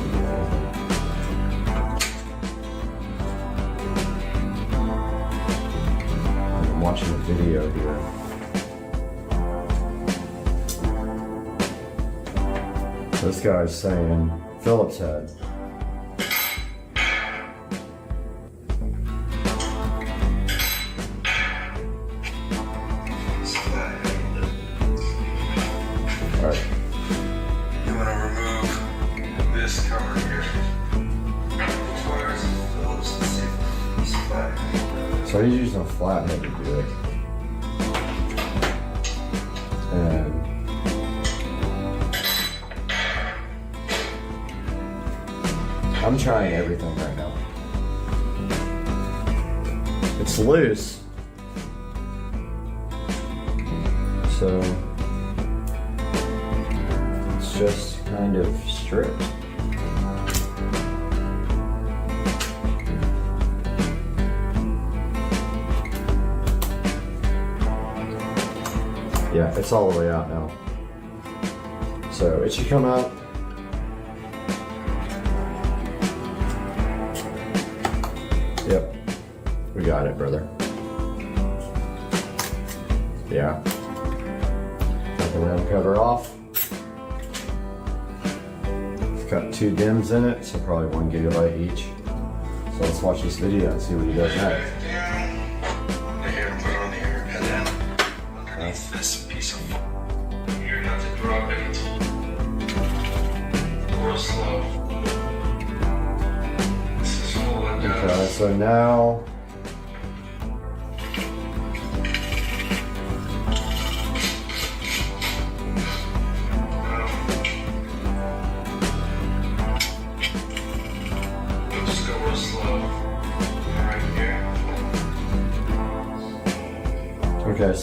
I'm watching a video here. This guy's saying Phillips head. So he's using a flathead to do it. And I'm trying everything right now. It's loose. So it's just kind of stripped. Yeah, it's all the way out now. So it should come out. Yep, we got it, brother. Yeah. Got the RAM cover off. It's got 2 DIMMs in it, so probably 1 gigabyte each. So let's watch this video and see what he does next. This piece of you're not to drop it real slow. This is full of gas. Okay, so now just go real slow. Right here. okay,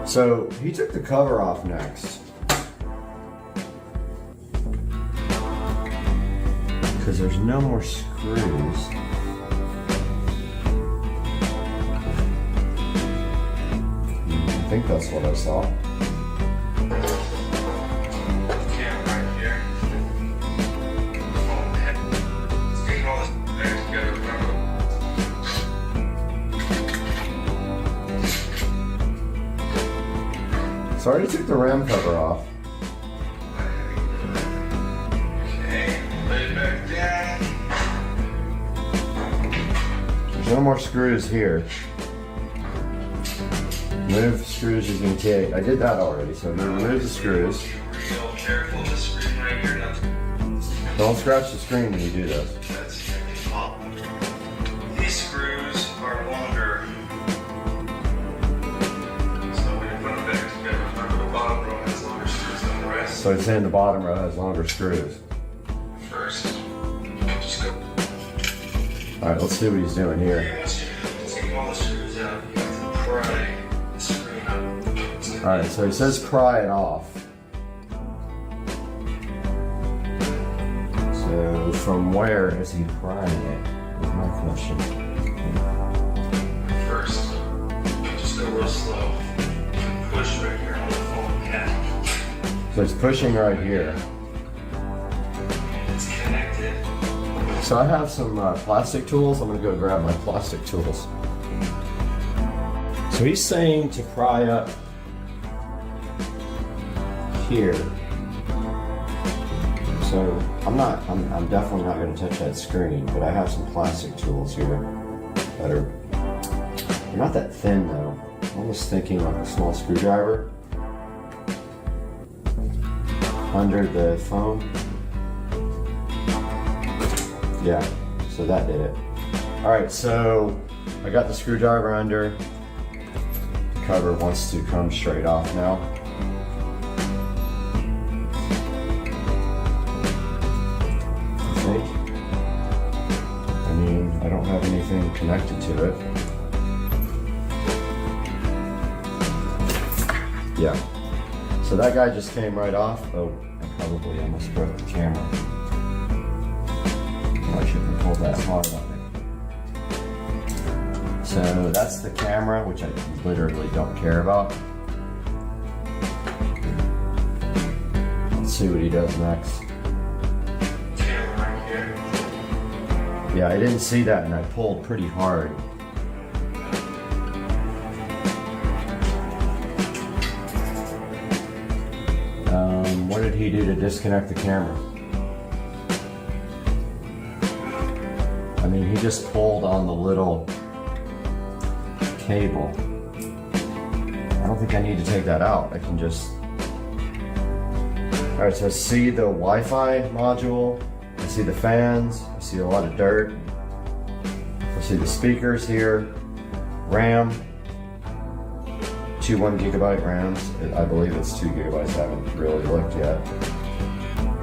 so he took the cover off next. Because there's no more screws. I think that's what I saw. So I already took the RAM cover off. Okay, lay it back down. There's no more screws here. Remove screws using T8. I did that already, so I'm gonna remove the screws. Real careful, the screen right here. Don't scratch the screen when you do this. That's these screws are longer. So it's saying the bottom row has longer screws. First, just go. Alright, let's see what he's doing here. Once you take all the screws out, you have to pry the screen up. Alright, so he says pry it off. So So from where is he prying it? Is my question. First, just go real slow. Push right here on the phone head. So it's pushing right here. It's connected. So I have some plastic tools. I'm gonna go grab my plastic tools. So he's saying to pry up here. So I'm definitely not gonna touch that screen, but I have some plastic tools here that are, they're not that thin though. I'm almost thinking like a small screwdriver under the foam. Yeah, so that did it. All right, so I got the screwdriver under. The cover wants to come straight off now. I think. I mean, I don't have anything connected to it. Yeah. So that guy just came right off. Oh, I probably almost broke the camera. I shouldn't pull that hard on it. So that's the camera, which I literally don't care about. Let's see what he does next. Camera right here. Yeah, I didn't see that and I pulled pretty hard. What did he do to disconnect the camera? I mean, he just pulled on the little cable. I don't think I need to take that out. I can just... All right, so I see the Wi-Fi module. I see the fans. I see a lot of dirt. I see the speakers here. RAM. 2 1 gigabyte RAMs. I believe it's 2 gigabytes. I haven't really looked yet.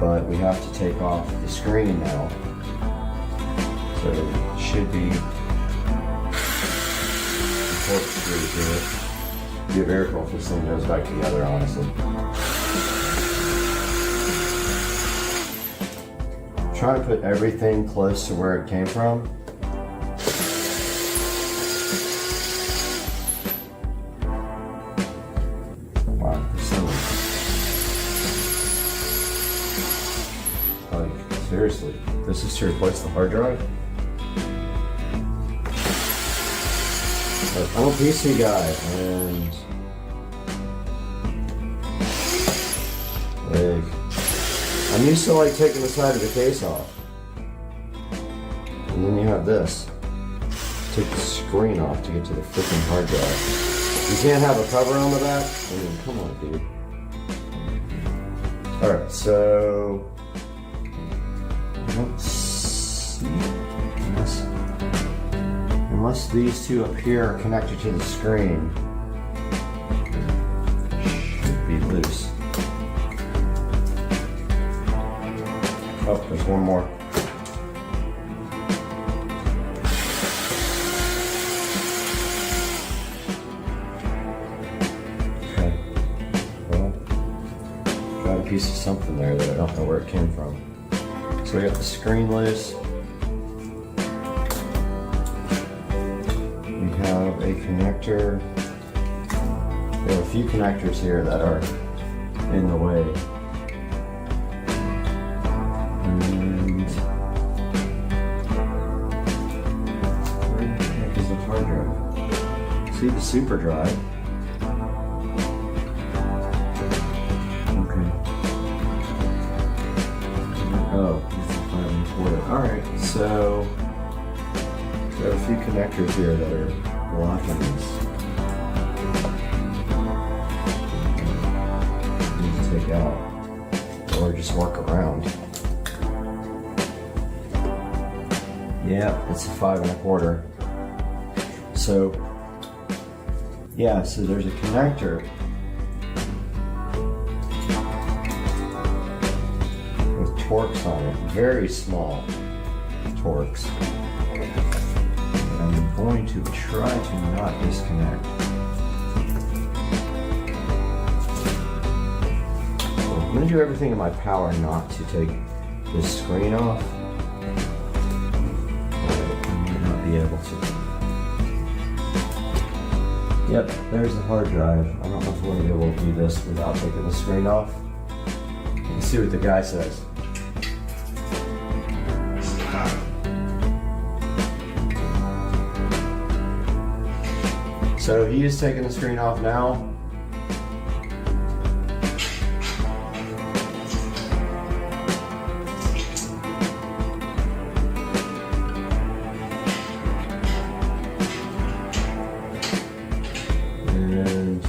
But we have to take off the screen now. So it should be corkscrew here. Be very careful if this thing goes back together, honestly. Try to put everything close to where it came from. Wow, this thing. Like, seriously, this is to replace the hard drive? I'm a PC guy, and like, I'm used to like taking the side of the case off, and then you have this. Take the screen off to get to the freaking hard drive. You can't have a cover on the back. I mean, come on, dude. All right, so let's see. Unless these two up here are connected to the screen, should be loose. Oh, there's one more. Okay. Well, got a piece of something there that I don't know where it came from. So we got the screen loose. Have a connector. There are a few connectors here that are in the way. And where the heck is the hard drive? See the super drive. Okay. Oh, it's the final port. Alright, so there are a few connectors here that are blocking this. Need to take out, or just work around. Yeah, it's a 5 1/4. So, yeah, so there's a connector with Torx on it, very small Torx. I'm going to try to not disconnect. I'm going to do everything in my power not to take this screen off. I might not be able to. Yep, there's the hard drive. I don't know if we're going to be able to do this without taking the screen off. Let's see what the guy says. So he is taking the screen off now. And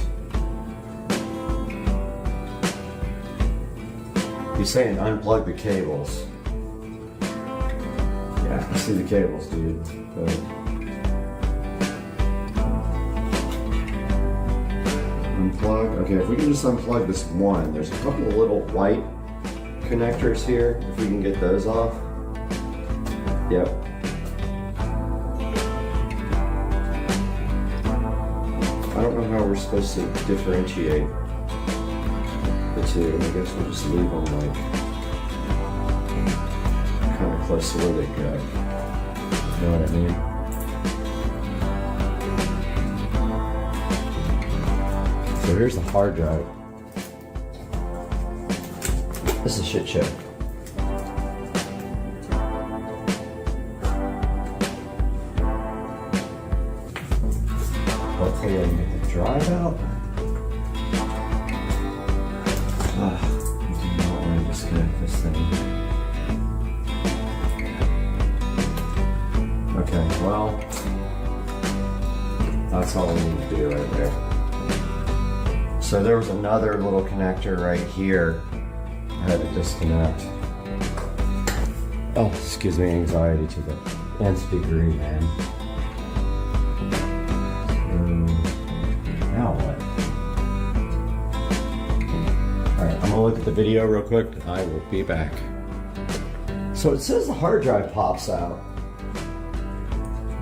he's saying unplug the cables. Yeah, I see the cables, dude. But unplug. Okay, if we can just unplug this one, there's a couple of little white connectors here. If we can get those off. Yep. I don't know how we're supposed to differentiate the two. I guess we'll just leave them like kind of close to where they go. You know what I mean? So here's the hard drive. This is a shit show. Hopefully I can get the drive out. I do not want to disconnect this thing. Okay, well, that's all we need to do right there. So there was another little connector right here. I had to disconnect. Oh, this gives me anxiety to the nth degree, man. Now what? Alright, I'm gonna look at the video real quick. I will be back. So it says the hard drive pops out.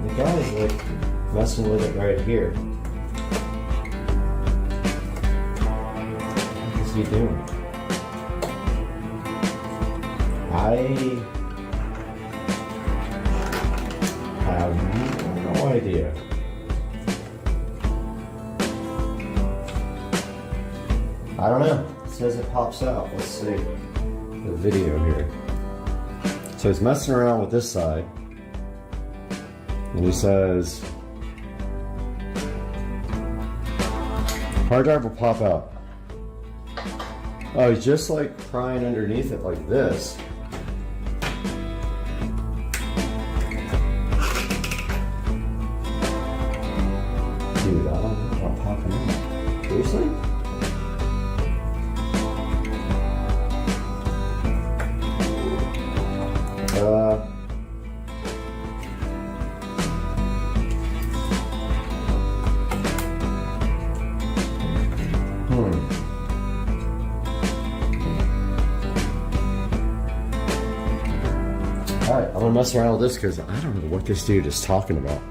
The guy's like messing with it right here. What is he doing? I have no idea. I don't know. It says it pops out. Let's see the video here. So he's messing around with this side. And he says, hard drive will pop out. Oh, he's just like prying underneath it like this. Dude, I don't know about popping out. Seriously? Alright, I'm gonna mess around with this because I don't know what this dude is talking about.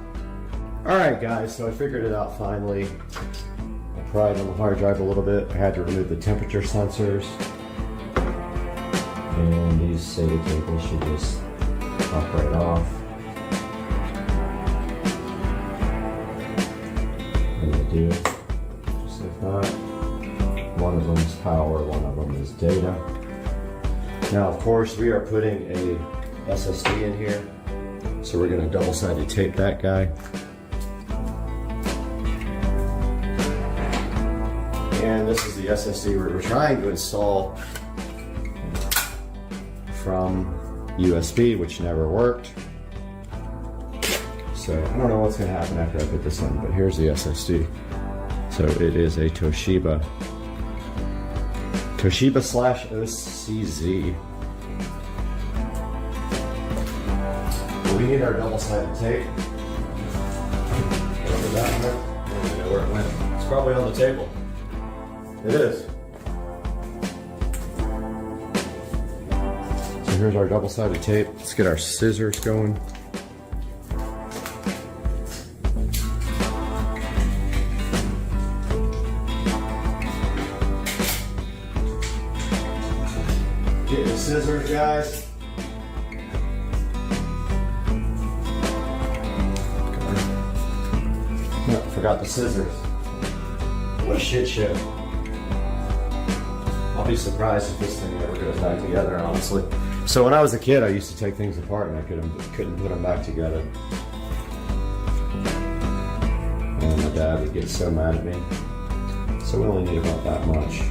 Alright guys, so I figured it out finally. I pried on the hard drive a little bit. I had to remove the temperature sensors. And these SATA cables should just pop right off. I'm gonna do it just like that. One of them is power, one of them is data. Now of course we are putting a SSD in here. So we're gonna double-sided tape that guy. And this is the SSD we're trying to install from USB, which never worked. So I don't know what's gonna happen after I put this in, but here's the SSD. So it is a Toshiba /OCZ. We need our double-sided tape. Wherever that went, I don't even know where it went. It's probably on the table. It is. So here's our double-sided tape. Let's get our scissors going. Get the scissors, guys. forgot the scissors. What a shit show. I'll be surprised if this thing ever goes back together, honestly. So when I was a kid, I used to take things apart and I couldn't put them back together. And my dad would get so mad at me. So we only need about that much.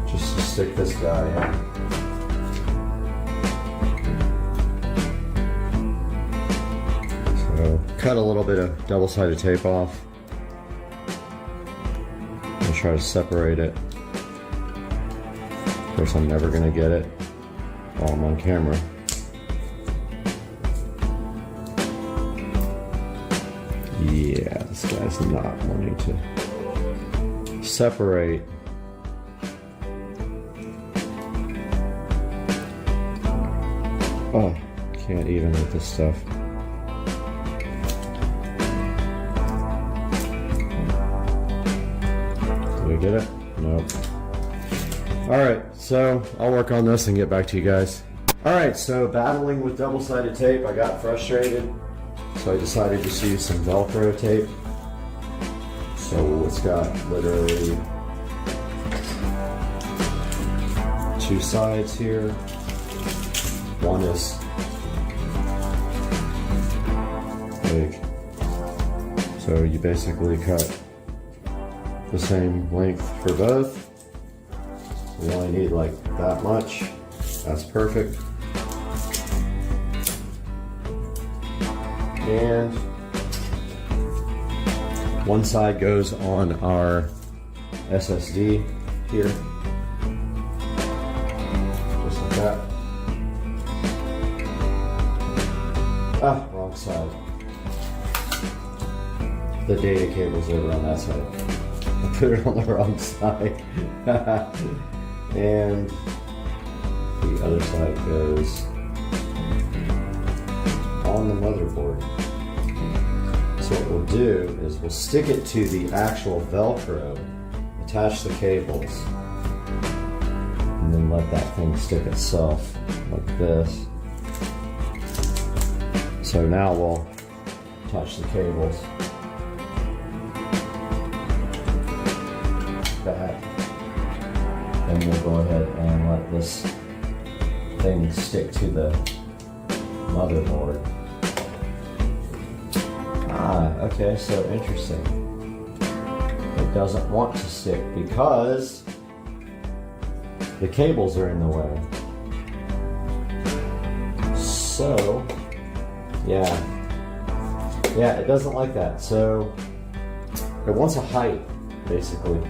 Just to stick this guy in. So cut a little bit of double-sided tape off. And try to separate it. Of course, I'm never gonna get it while I'm on camera. Yeah, this guy's not wanting to separate. Oh, can't even with this stuff. Did we get it? Nope. Alright, so I'll work on this and get back to you guys. Alright, so battling with double-sided tape, I got frustrated. So I decided to use some Velcro tape. So it's got literally 2 sides here. One is big. So you basically cut the same length for both. We only need like that much. That's perfect. And one side goes on our SSD here, just like that. Ah, wrong side. The data cable's over on that side. I put it on the wrong side. And the other side goes on the motherboard. So what we'll do is we'll stick it to the actual Velcro, attach the cables, and then let that thing stick itself like this. So now we'll attach the cables back, and we'll go ahead and let this thing stick to the motherboard. Ah, okay, so interesting. It doesn't want to stick because the cables are in the way. So, yeah, it doesn't like that. So, it wants a height, basically.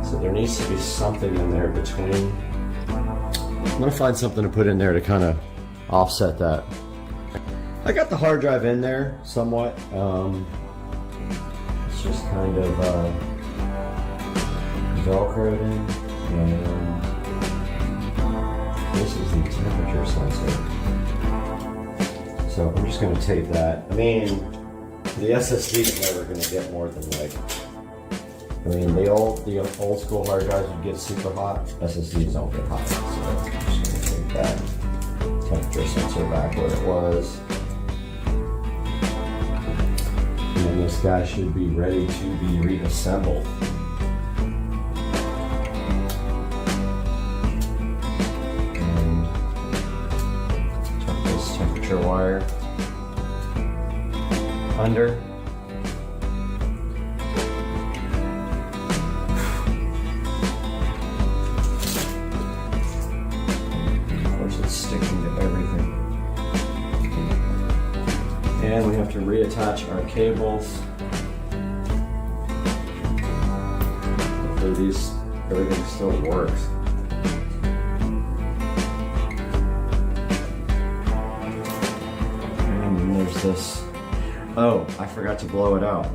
So there needs to be something in there between. I'm gonna find something to put in there to kind of offset that. I got the hard drive in there somewhat. It's just kind of Velcroed in, and this is the temperature sensor. So I'm just going to tape that. I mean, the SSD is never going to get more than like. I mean, the old school hard drives would get super hot. SSDs don't get hot, so I'm just going to take that temperature sensor back where it was. And then this guy should be ready to be reassembled. And tuck this temperature wire under. Of course, it's sticking to everything. And we have to reattach our cables. Hopefully everything still works. And then there's this. Oh, I forgot to blow it out.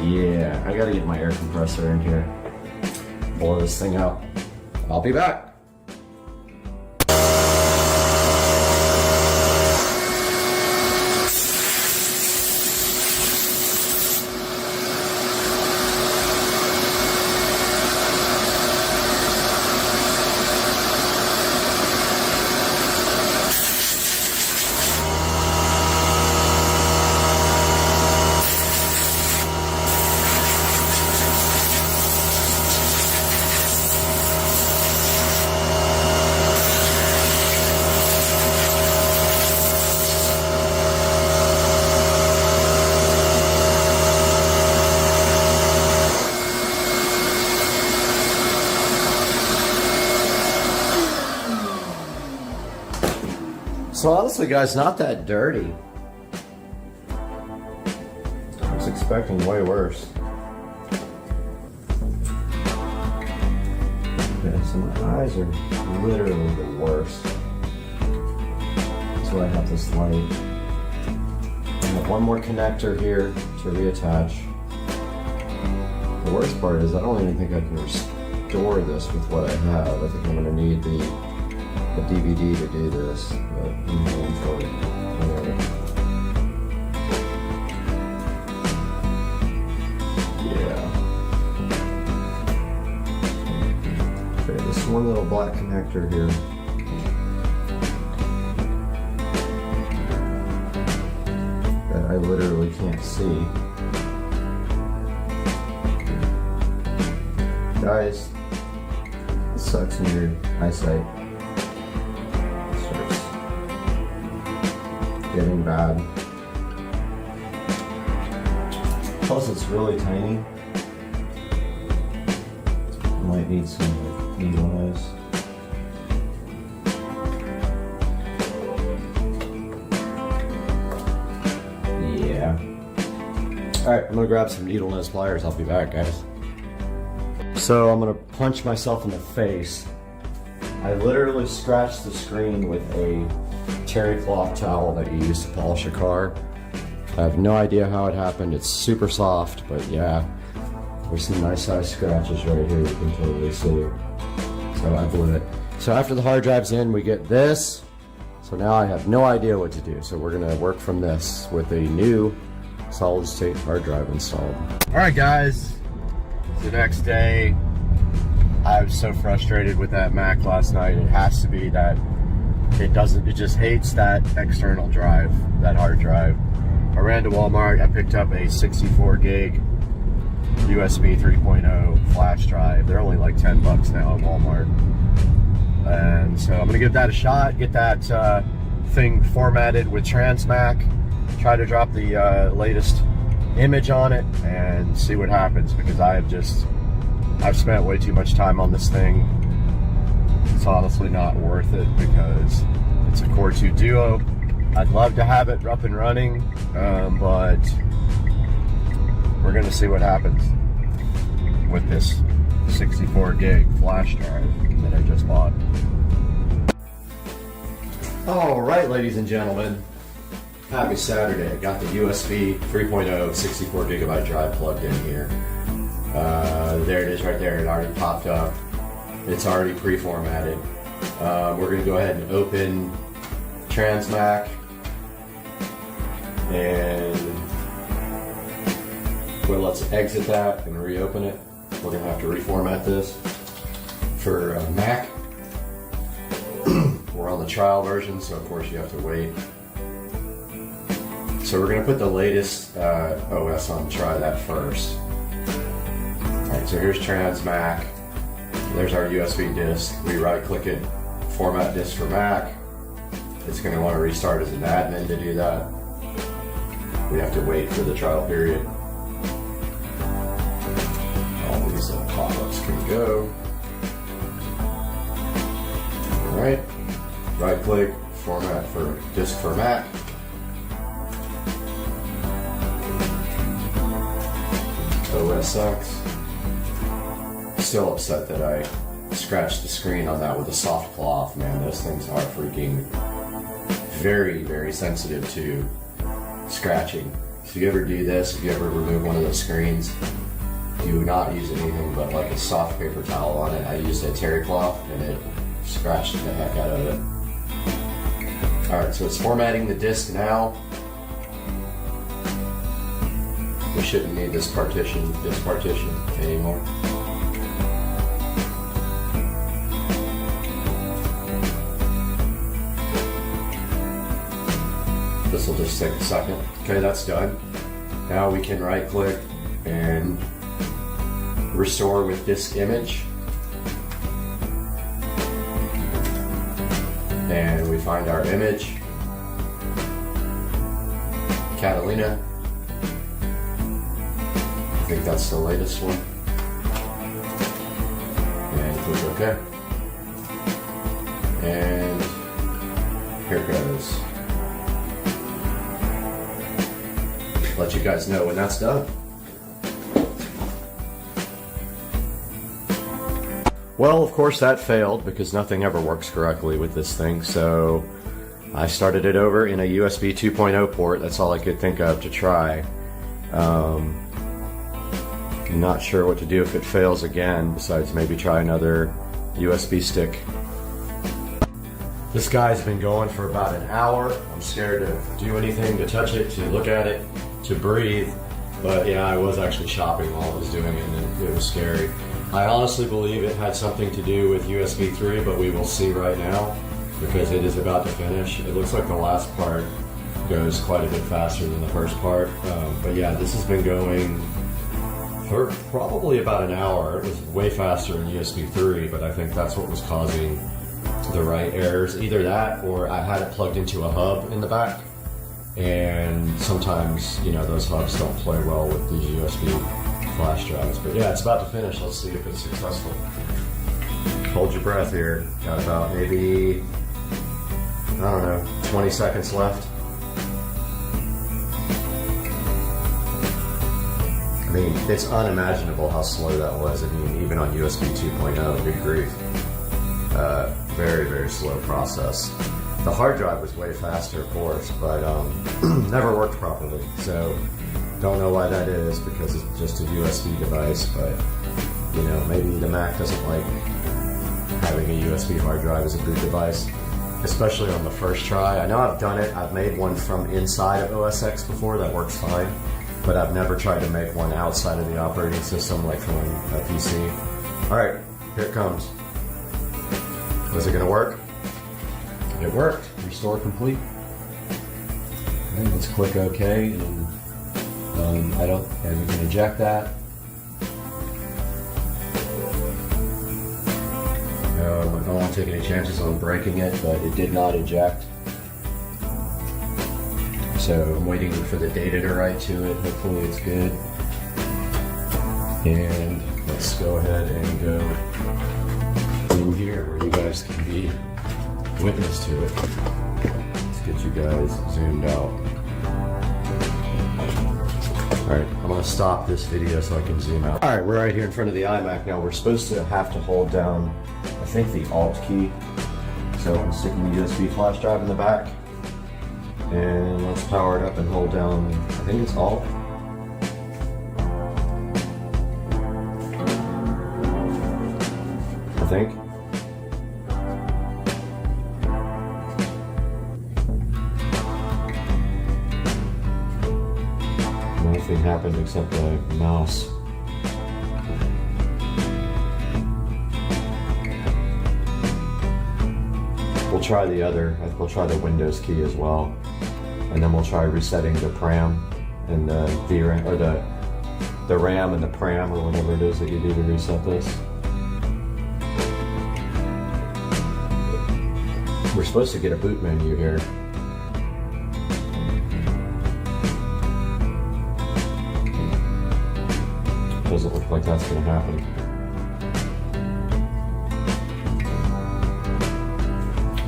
Yeah, I gotta get my air compressor in here. Blow this thing out. I'll be back. So honestly, guys, not that dirty. I was expecting way worse. Okay, so my eyes are literally the worst. That's why I have this light. I have one more connector here to reattach. The worst part is I don't even think I can restore this with what I have. I think I'm going to need the DVD to do this. But I'm going for it. Yeah. Okay, this one little black connector here. That I literally can't see. Guys, it sucks when your eyesight starts getting bad. Plus, it's really tiny. I might need some needle nose. Yeah. Alright, I'm gonna grab some needle nose pliers. I'll be back, guys. So I'm gonna punch myself in the face. I literally scratched the screen with a terry cloth towel that you use to polish a car. I have no idea how it happened. It's super soft, but yeah, there's some nice size scratches right here. You can totally see. So I blew it. So after the hard drive's in, we get this. So now I have no idea what to do. So we're gonna work from this with a new solid state hard drive installed. All right, guys. The next day, I was so frustrated with that Mac last night. It has to be that it just hates that external drive, that hard drive. I ran to Walmart, I picked up a 64 gig USB 3.0 flash drive. They're only like 10 bucks now at Walmart. And so I'm gonna give that a shot, get that thing formatted with Transmac, try to drop the latest image on it and see what happens, because I've spent way too much time on this thing. It's honestly not worth it because it's a Core 2 Duo. I'd love to have it up and running, but we're gonna see what happens with this 64 gig flash drive that I just bought. All right, ladies and gentlemen. Happy Saturday. I got the USB 3.0 64 gigabyte drive plugged in here. There it is right there. It already popped up. It's already pre-formatted. We're going to go ahead and open Transmac. And well, let's exit that and reopen it. We're going to have to reformat this for Mac. We're on the trial version, so of course you have to wait. So we're going to put the latest OS on, try that first. Alright, so here's Transmac. There's our USB disk. We right click it, format disk for Mac. It's going to want to restart as an admin to do that. We have to wait for the trial period. All these pop-ups can go. Alright, right click, format for disk for Mac. OS sucks. Still upset that I scratched the screen on that with a soft cloth. Man, those things are freaking very, very sensitive to scratching. So if you ever do this, if you ever remove one of those screens, do not use anything but like a soft paper towel on it. I used a terry cloth and it scratched the heck out of it. Alright, so it's formatting the disk now. We shouldn't need this partition anymore. This will just take a second. Okay, that's done. Now we can right click and restore with disk image. And we find our image, Catalina. I think that's the latest one. And click OK. And here goes. Let you guys know when that's done. Well, of course that failed because nothing ever works correctly with this thing, so I started it over in a USB 2.0 port. That's all I could think of to try. I'm not sure what to do if it fails again, besides maybe try another USB stick. This guy's been going for about an hour. I'm scared to do anything, to touch it, to look at it, to breathe. But yeah, I was actually shopping while I was doing it, and it was scary. I honestly believe it had something to do with USB 3, but we will see right now because it is about to finish. It looks like the last part goes quite a bit faster than the first part. But yeah, this has been going for probably about an hour. It was way faster in USB 3, but I think that's what was causing the write errors. Either that or I had it plugged into a hub in the back. And sometimes, you know, those hubs don't play well with these USB flash drives. But yeah, it's about to finish. Let's see if it's successful. Hold your breath here. Got about maybe, I don't know, 20 seconds left. I mean, it's unimaginable how slow that was. I mean, even on USB 2.0, good grief. Very, very slow process. The hard drive was way faster, of course, but never worked properly. So, don't know why that is, because it's just a USB device, but, you know, maybe the Mac doesn't like having a USB hard drive as a boot device, especially on the first try. I know I've done it. I've made one from inside of OS X before. That works fine, but I've never tried to make one outside of the operating system, like from a PC. All right, here it comes. Was it going to work? It worked. Restore complete. Okay, let's click OK, and and we can eject that. I don't want to take any chances on breaking it, but it did not eject. So I'm waiting for the data to write to it. Hopefully it's good. And let's go ahead and go in here where you guys can be witness to it. Let's get you guys zoomed out. Alright, I'm going to stop this video so I can zoom out. Alright, we're right here in front of the iMac now. We're supposed to have to hold down, I think, the Alt key. So I'm sticking the USB flash drive in the back. And let's power it up and hold down, I think it's Alt. I think. Nothing happened except the mouse. We'll try the other. We'll try the Windows key as well, and then we'll try resetting the PRAM and the VRAM, or the RAM and the PRAM, or whatever it is that you do to reset this. We're supposed to get a boot menu here. Doesn't look like that's going to happen.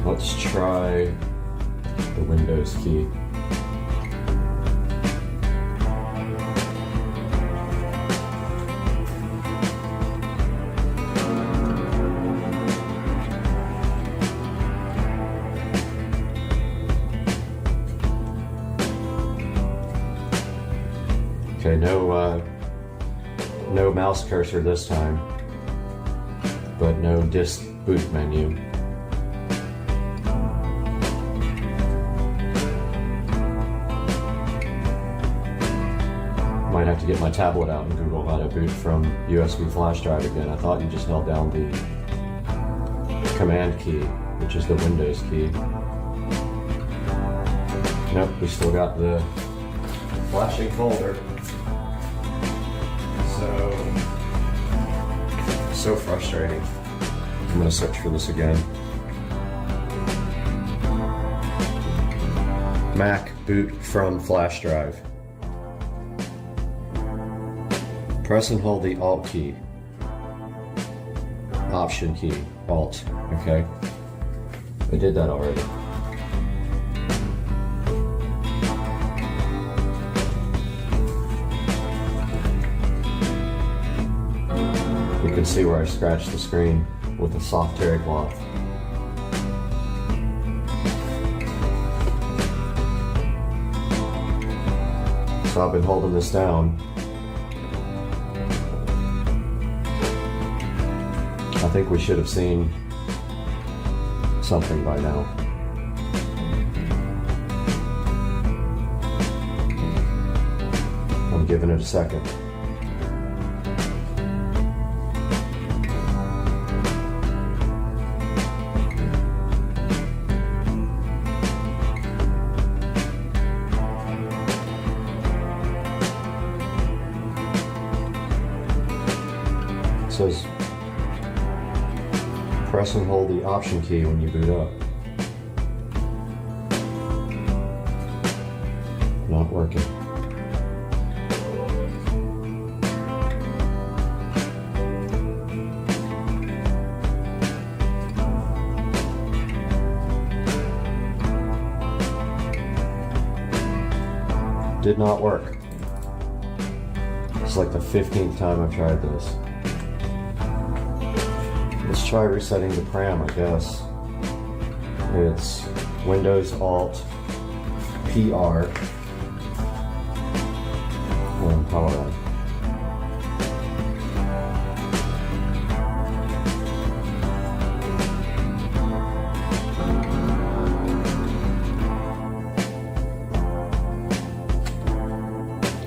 Let's try the Windows key. Okay, no mouse cursor this time, but no disk boot menu. Might have to get my tablet out and Google how to boot from USB flash drive again. I thought you just held down the command key, which is the Windows key. Nope, we still got the flashing folder. So frustrating. I'm gonna search for this again. Mac boot from flash drive. Press and hold the Alt key. Option key, Alt, okay? I did that already. can see where I scratched the screen with a soft terry cloth. So I've been holding this down. I think we should have seen something by now. I'm giving it a second. It says press and hold the option key when you boot up. Not working. Did not work. It's like the 15th time I've tried this. Let's try resetting the pram, I guess. It's Windows Alt PR and power on.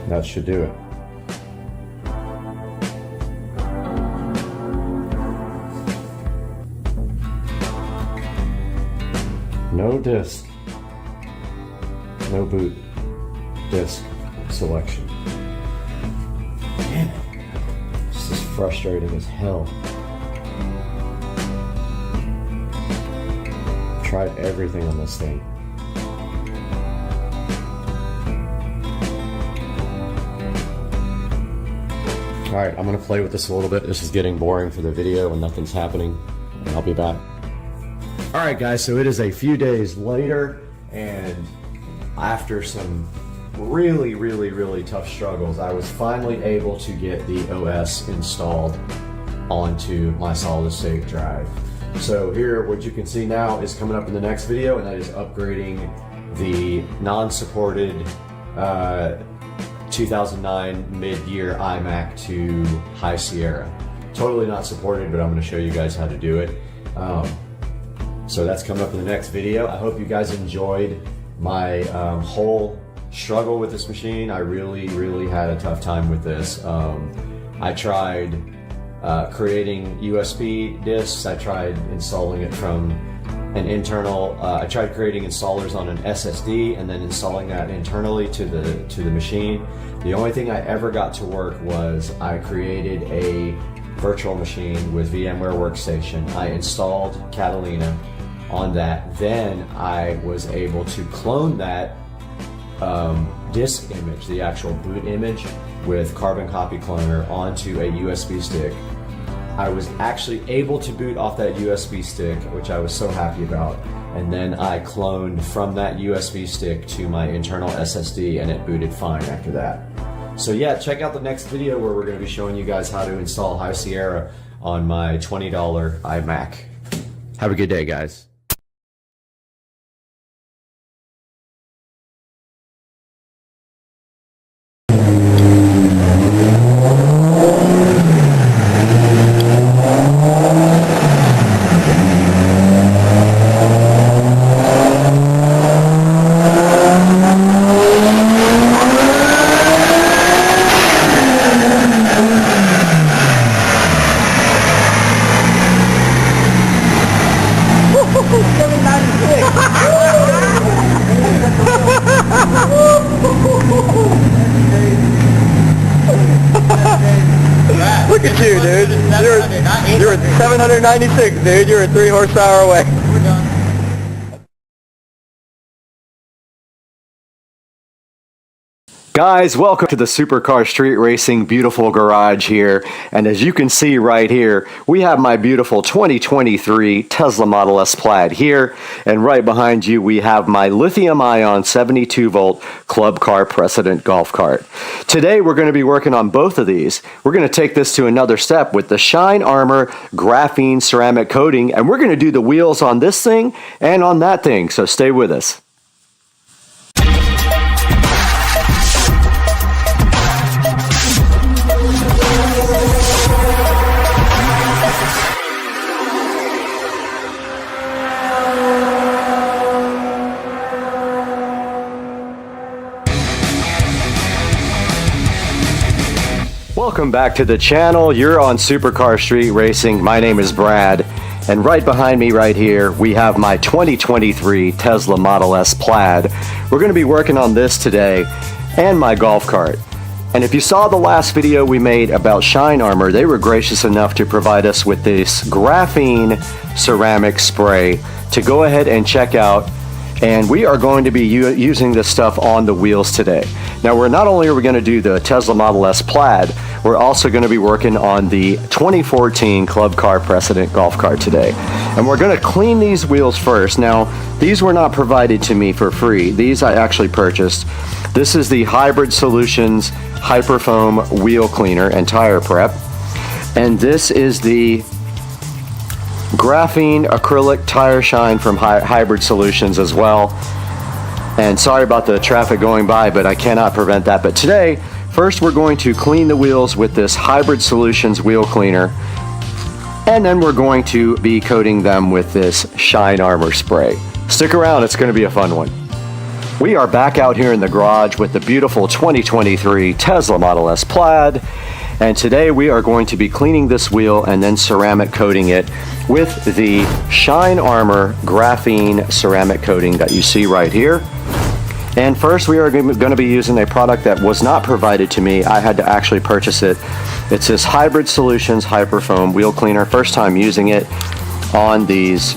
That should do it. No disk, no boot disk selection. Damn it. This is frustrating as hell. Tried everything on this thing. Alright, I'm gonna play with this a little bit. This is getting boring for the video and nothing's happening. And I'll be back. Alright guys, so it is a few days later, and after some really tough struggles, I was finally able to get the OS installed onto my solid state drive. So here, what you can see now is coming up in the next video, and that is upgrading the non-supported 2009 mid-year iMac to High Sierra. Totally not supported, but I'm going to show you guys how to do it. So that's coming up in the next video. I hope you guys enjoyed my whole struggle with this machine. I really had a tough time with this. I tried creating USB disks. I tried installing it from an internal, I tried creating installers on an SSD and then installing that internally to the machine. The only thing I ever got to work was I created a virtual machine with VMware Workstation. I installed Catalina on that. Then I was able to clone that disk image, the actual boot image, with Carbon Copy Cloner onto a USB stick. I was actually able to boot off that USB stick, which I was so happy about. And then I cloned from that USB stick to my internal SSD, and it booted fine after that. So yeah, check out the next video where we're going to be showing you guys how to install High Sierra on my $20 iMac. Have a good day, guys. Look at you, dude. You're at 796, dude. You're at 3 horsepower away. We're done. Guys, welcome to the Supercar Street Racing beautiful garage here. And as you can see right here, we have my beautiful 2023 Tesla Model S Plaid here. And right behind you, we have my lithium-ion 72-volt Club Car Precedent golf cart. Today, we're going to be working on both of these. We're going to take this to another step with the Shine Armor graphene ceramic coating. And we're going to do the wheels on this thing and on that thing. So stay with us. Welcome back to the channel. You're on Supercar Street Racing. My name is Brad, and right behind me right here we have my 2023 Tesla Model S Plaid. We're going to be working on this today and my golf cart. And if you saw the last video we made about Shine Armor, they were gracious enough to provide us with this graphene ceramic spray to go ahead and check out. And we are going to be using this stuff on the wheels today. Now, not only are we going to do the Tesla Model S Plaid, we're also going to be working on the 2014 Club Car Precedent golf cart today. And we're going to clean these wheels first. Now, these were not provided to me for free. These I actually purchased. This is the Hybrid Solutions Hyperfoam Wheel Cleaner and Tire Prep. And this is the graphene acrylic tire shine from Hybrid Solutions as well. And sorry about the traffic going by, but I cannot prevent that. But today, first we're going to clean the wheels with this Hybrid Solutions wheel cleaner, and then we're going to be coating them with this Shine Armor spray. Stick around, it's going to be a fun one. We are back out here in the garage with the beautiful 2023 Tesla Model S Plaid. And today we are going to be cleaning this wheel and then ceramic coating it with the Shine Armor graphene ceramic coating that you see right here. And first we are going to be using a product that was not provided to me. I had to actually purchase it. It's this Hybrid Solutions Hyperfoam Wheel Cleaner. First time using it on these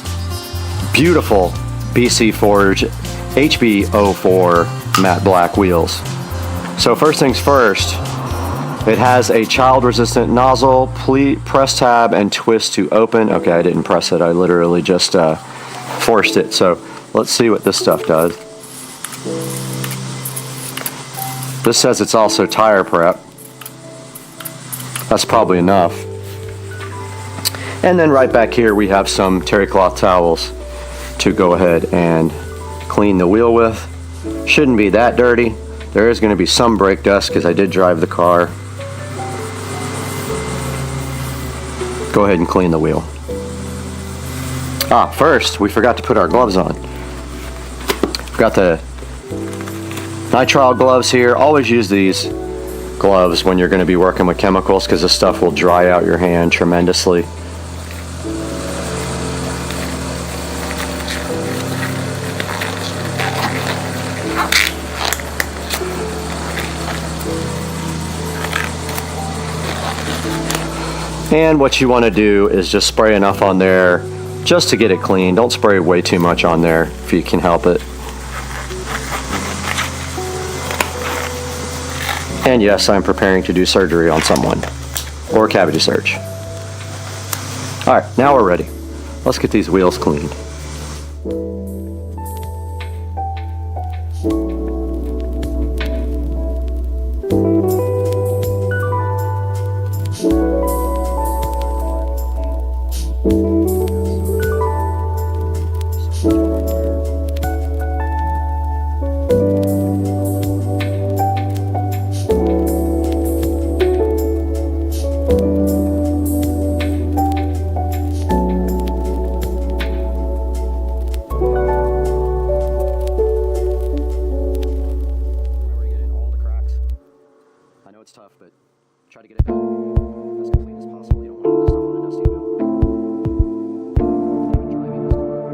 beautiful BC Forge HB04 matte black wheels. So first things first, it has a child-resistant nozzle. Please press tab and twist to open. Okay, I didn't press it. I literally just forced it. So let's see what this stuff does. This says it's also tire prep. That's probably enough. And then right back here we have some terry cloth towels to go ahead and clean the wheel with. Shouldn't be that dirty. There is going to be some brake dust because I did drive the car. Go ahead and clean the wheel. First, we forgot to put our gloves on. We've got the nitrile gloves here. Always use these gloves when you're going to be working with chemicals because this stuff will dry out your hand tremendously. And what you want to do is just spray enough on there just to get it clean. Don't spray way too much on there if you can help it. And yes, I'm preparing to do surgery on someone, or cavity search. All right, now we're ready. Let's get these wheels cleaned. Try to get it done as clean as possible. You don't want this stuff on a dusty wheel. Even driving this car very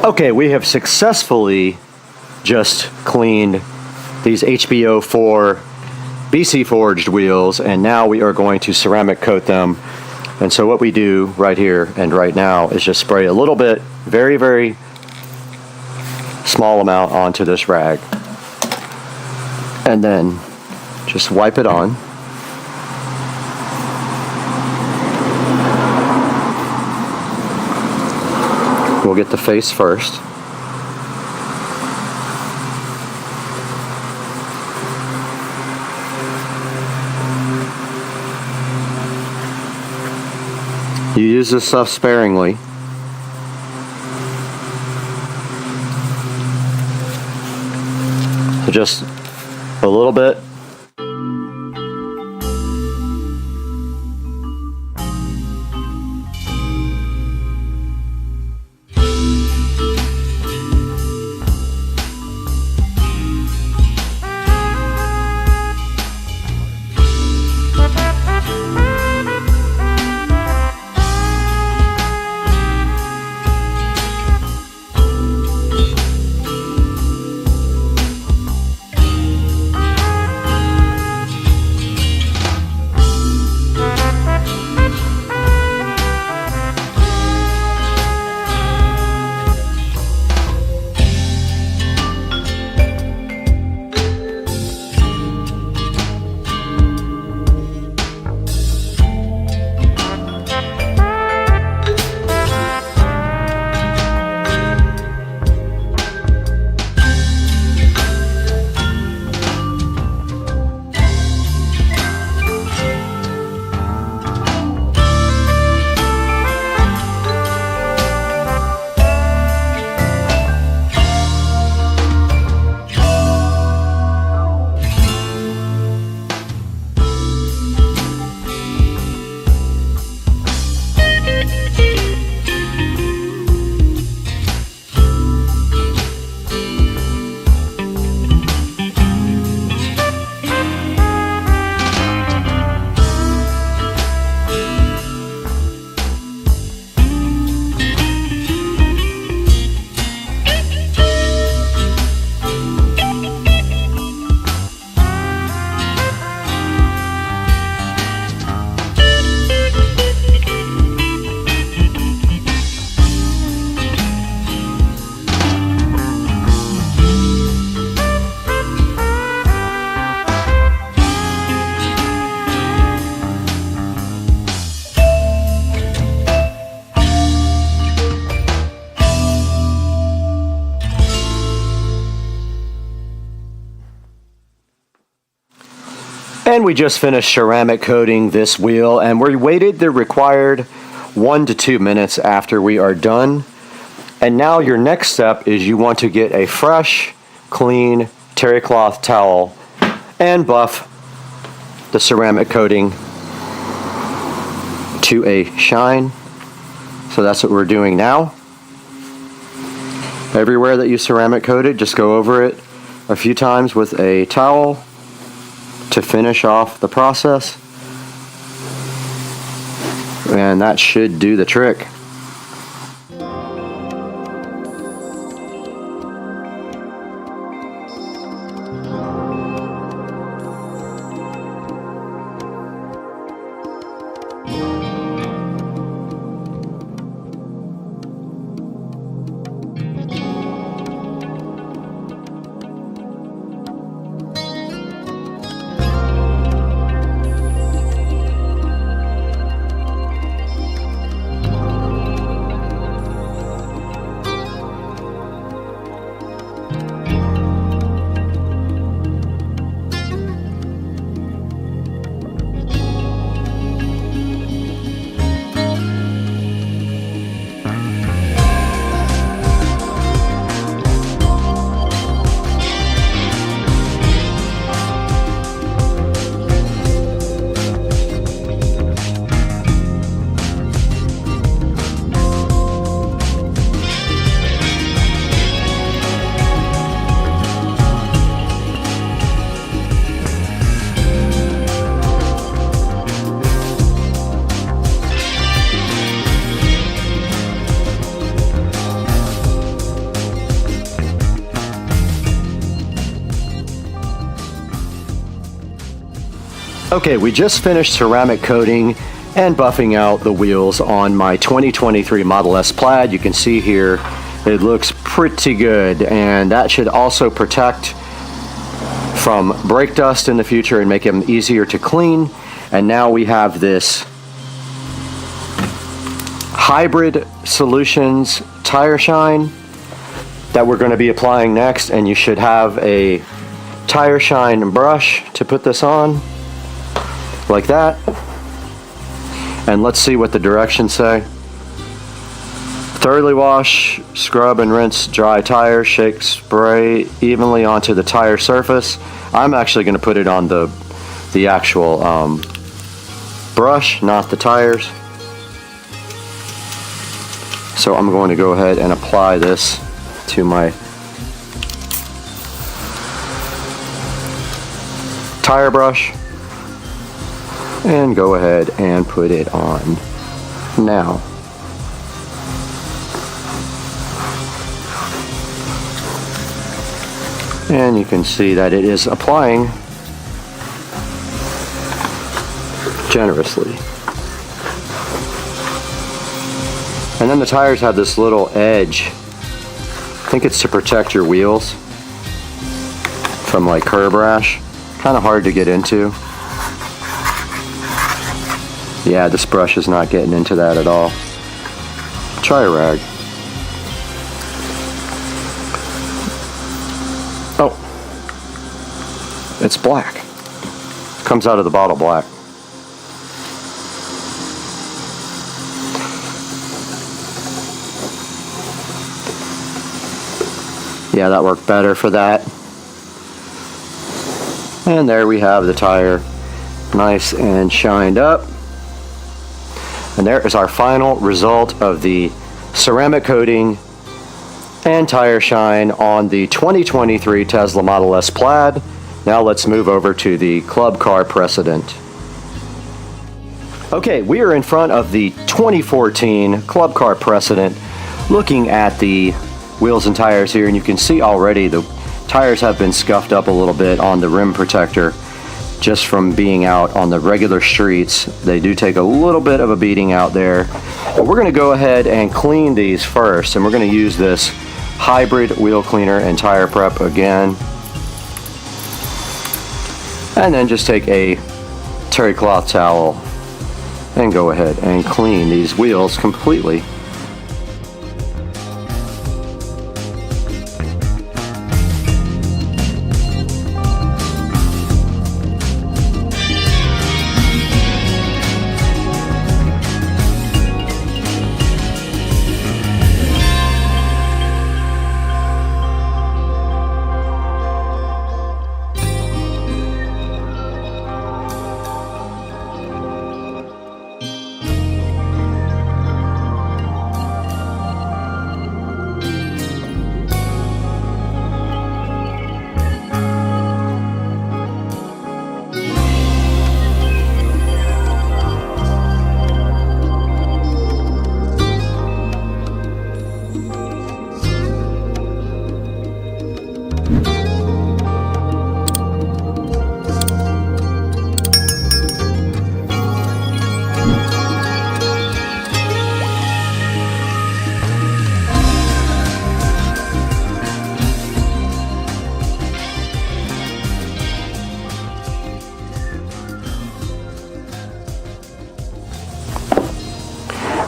Okay, we have successfully just cleaned these HBO4 BC forged wheels, and now we are going to ceramic coat them. And so what we do right here and right now is just spray a little bit, very, very small amount onto this rag, and then just wipe it on. We'll get the face first. You use this stuff sparingly. So just a little bit. And we just finished ceramic coating this wheel, and we waited the required 1 to 2 minutes after we are done. And now your next step is you want to get a fresh, clean terry cloth towel and buff the ceramic coating to a shine. So that's what we're doing now. Everywhere that you ceramic coated, just go over it a few times with a towel to finish off the process, and that should do the trick. Okay, we just finished ceramic coating and buffing out the wheels on my 2023 Model S Plaid. You can see here it looks pretty good, and that should also protect from brake dust in the future and make them easier to clean. And now we have this Hybrid Solutions tire shine that we're going to be applying next, and you should have a tire shine brush to put this on like that. And let's see what the directions say. Thoroughly wash, scrub and rinse dry tires, shake, spray evenly onto the tire surface. I'm actually going to put it on the actual brush, not the tires. So I'm going to go ahead and apply this to my tire brush and go ahead and put it on now. And you can see that it is applying generously. And then the tires have this little edge. I think it's to protect your wheels from like curb rash. Kind of hard to get into. Yeah, this brush is not getting into that at all. Try a rag. Oh, it's black. Comes out of the bottle black. Yeah, that worked better for that. And there we have the tire, nice and shined up. And there is our final result of the ceramic coating and tire shine on the 2023 Tesla Model S Plaid. Now let's move over to the Club Car Precedent. Okay, we are in front of the 2014 Club Car Precedent, looking at the wheels and tires here, and you can see already the tires have been scuffed up a little bit on the rim protector just from being out on the regular streets. They do take a little bit of a beating out there. But we're going to go ahead and clean these first, and we're going to use this hybrid wheel cleaner and tire prep again. And then just take a terry cloth towel and go ahead and clean these wheels completely.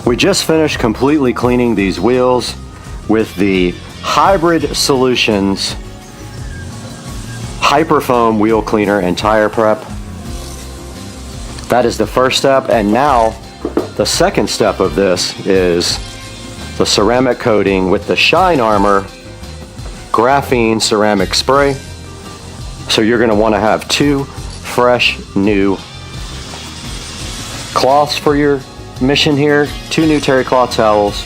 We just finished completely cleaning these wheels with the Hybrid Solutions Hyperfoam wheel cleaner and tire prep. That is the first step, and now the second step of this is the ceramic coating with the Shine Armor graphene ceramic spray. So you're going to want to have 2 fresh new cloths for your mission here, 2 new terry cloth towels,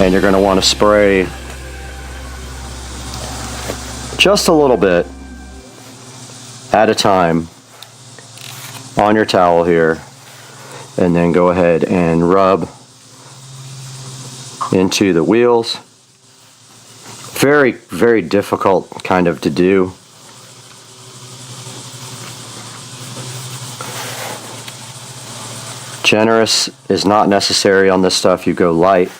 and you're going to want to spray just a little bit at a time on your towel here, and then go ahead and rub into the wheels. Very, very difficult kind of to do. Generous is not necessary on this stuff. You go light.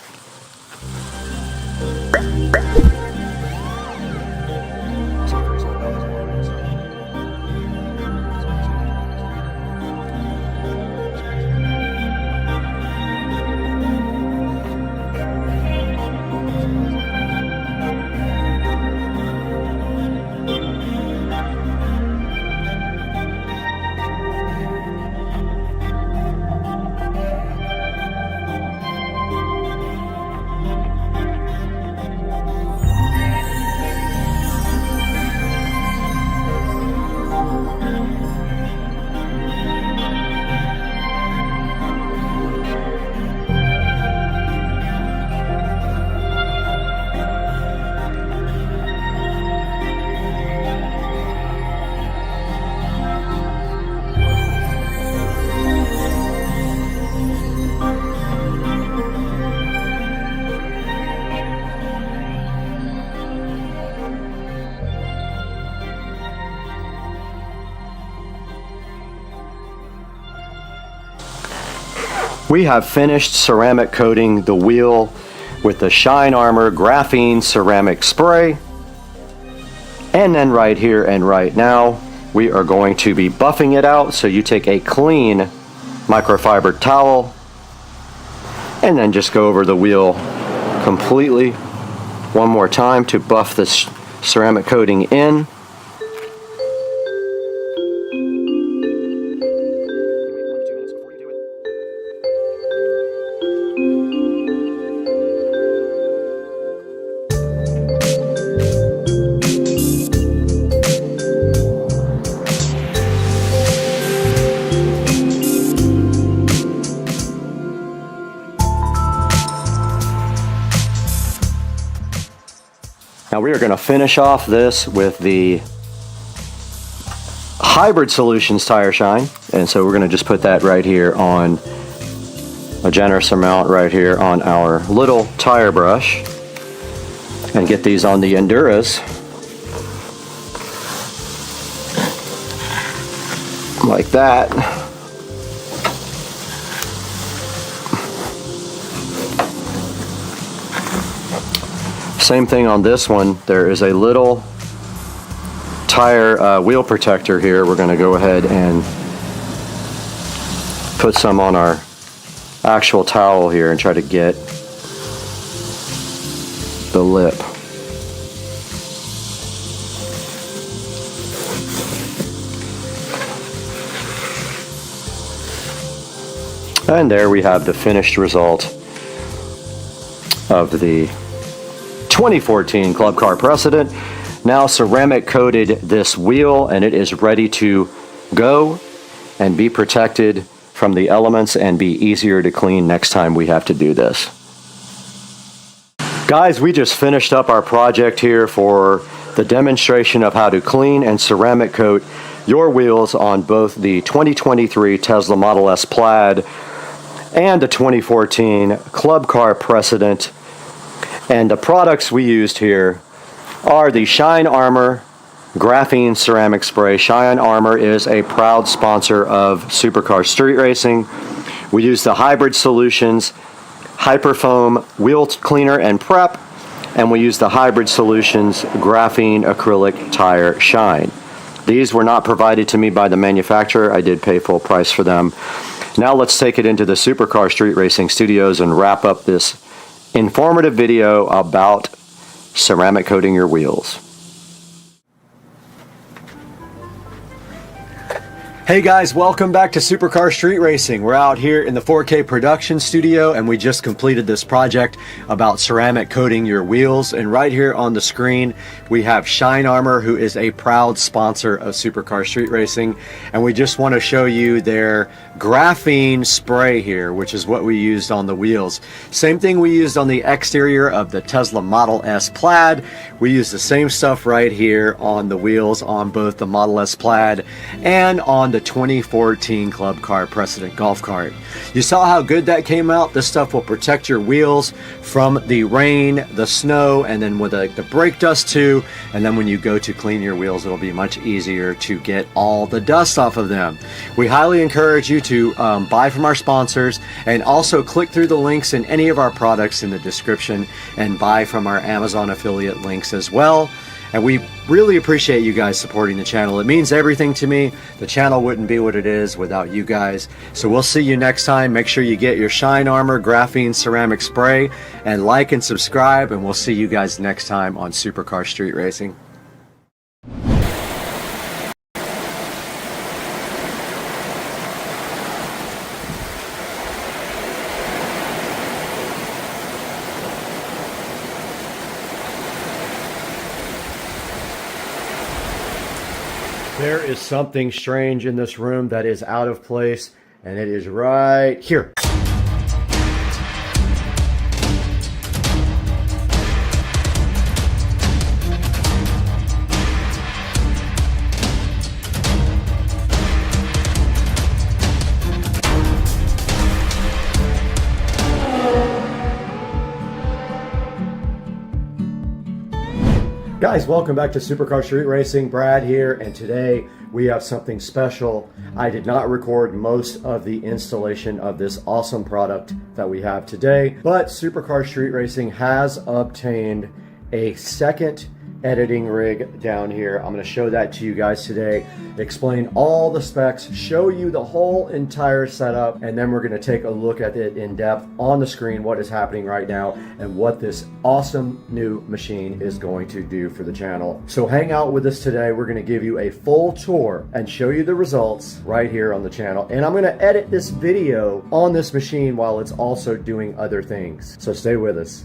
We have finished ceramic coating the wheel with the Shine Armor graphene ceramic spray. And then right here and right now, we are going to be buffing it out. So you take a clean microfiber towel and then just go over the wheel completely one more time to buff this ceramic coating in. Now we are going to finish off this with the Hybrid Solutions tire shine, and so we're going to just put that right here on a generous amount right here on our little tire brush and get these on the Enduras like that. Same thing on this one. There is a little tire wheel protector here. We're going to go ahead and put some on our actual towel here and try to get the lip. And there we have the finished result of the 2014 Club Car Precedent. Now ceramic coated this wheel and it is ready to go and be protected from the elements and be easier to clean next time we have to do this. Guys, we just finished up our project here for the demonstration of how to clean and ceramic coat your wheels on both the 2023 Tesla Model S Plaid and the 2014 Club Car Precedent. And the products we used here are the Shine Armor Graphene Ceramic Spray. Shine Armor is a proud sponsor of Supercar Street Racing. We used the Hybrid Solutions Hyperfoam Wheel Cleaner and Prep, and we used the Hybrid Solutions Graphene Acrylic Tire Shine. These were not provided to me by the manufacturer. I did pay full price for them. Now let's take it into the Supercar Street Racing studios and wrap up this informative video about ceramic coating your wheels. Hey guys, welcome back to Supercar Street Racing. We're out here in the 4K production studio and we just completed this project about ceramic coating your wheels. And right here on the screen, we have Shine Armor, who is a proud sponsor of Supercar Street Racing. And we just want to show you their graphene spray here, which is what we used on the wheels. Same thing we used on the exterior of the Tesla Model S Plaid. We used the same stuff right here on the wheels on both the Model S Plaid and on the the 2014 Club Car Precedent golf cart. You saw how good that came out? This stuff will protect your wheels from the rain, the snow, and then with the brake dust too. And then when you go to clean your wheels, it'll be much easier to get all the dust off of them. We highly encourage you to buy from our sponsors, and also click through the links in any of our products in the description and buy from our Amazon affiliate links as well. And we really appreciate you guys supporting the channel. It means everything to me. The channel wouldn't be what it is without you guys. So we'll see you next time. Make sure you get your Shine Armor Graphene Ceramic Spray, and like and subscribe, and we'll see you guys next time on Supercar Street Racing. There is something strange in this room that is out of place, and it is right here. Guys, welcome back to Supercar Street Racing. Brad here, and today we have something special. I did not record most of the installation of this awesome product that we have today, but Supercar Street Racing has obtained a second editing rig down here. I'm going to show that to you guys today, explain all the specs, show you the whole entire setup, and then we're going to take a look at it in depth on the screen, what is happening right now and what this awesome new machine is going to do for the channel. So hang out with us today. We're going to give you a full tour and show you the results right here on the channel, and I'm going to edit this video on this machine while it's also doing other things, so stay with us.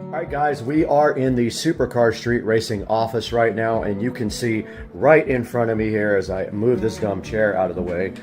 Alright guys, we are in the Supercar Street Racing office right now, and you can see right in front of me here, as I move this dumb chair out of the way,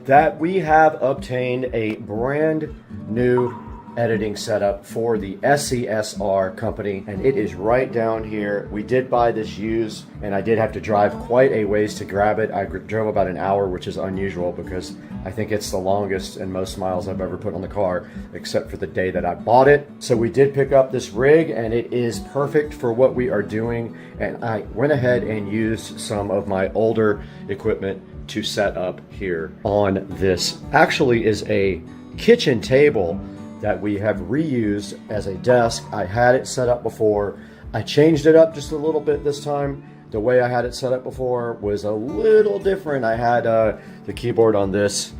that we have obtained a brand new editing setup for the SCSR company, and it is right down here. We did buy this used, and I did have to drive quite a ways to grab it. I drove about an hour, which is unusual because I think it's the longest and most miles I've ever put on the car, except for the day that I bought it. So we did pick up this rig, and it is perfect for what we are doing, and I went ahead and used some of my older equipment to set up here on this. Actually is a kitchen table that we have reused as a desk. I had it set up before. I changed it up just a little bit this time. The way I had it set up before was a little different. I had the keyboard on this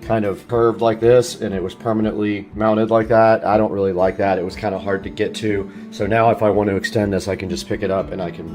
kind of curved like this, and it was permanently mounted like that. I don't really like that. It was kind of hard to get to. So now if I want to extend this, I can just pick it up and I can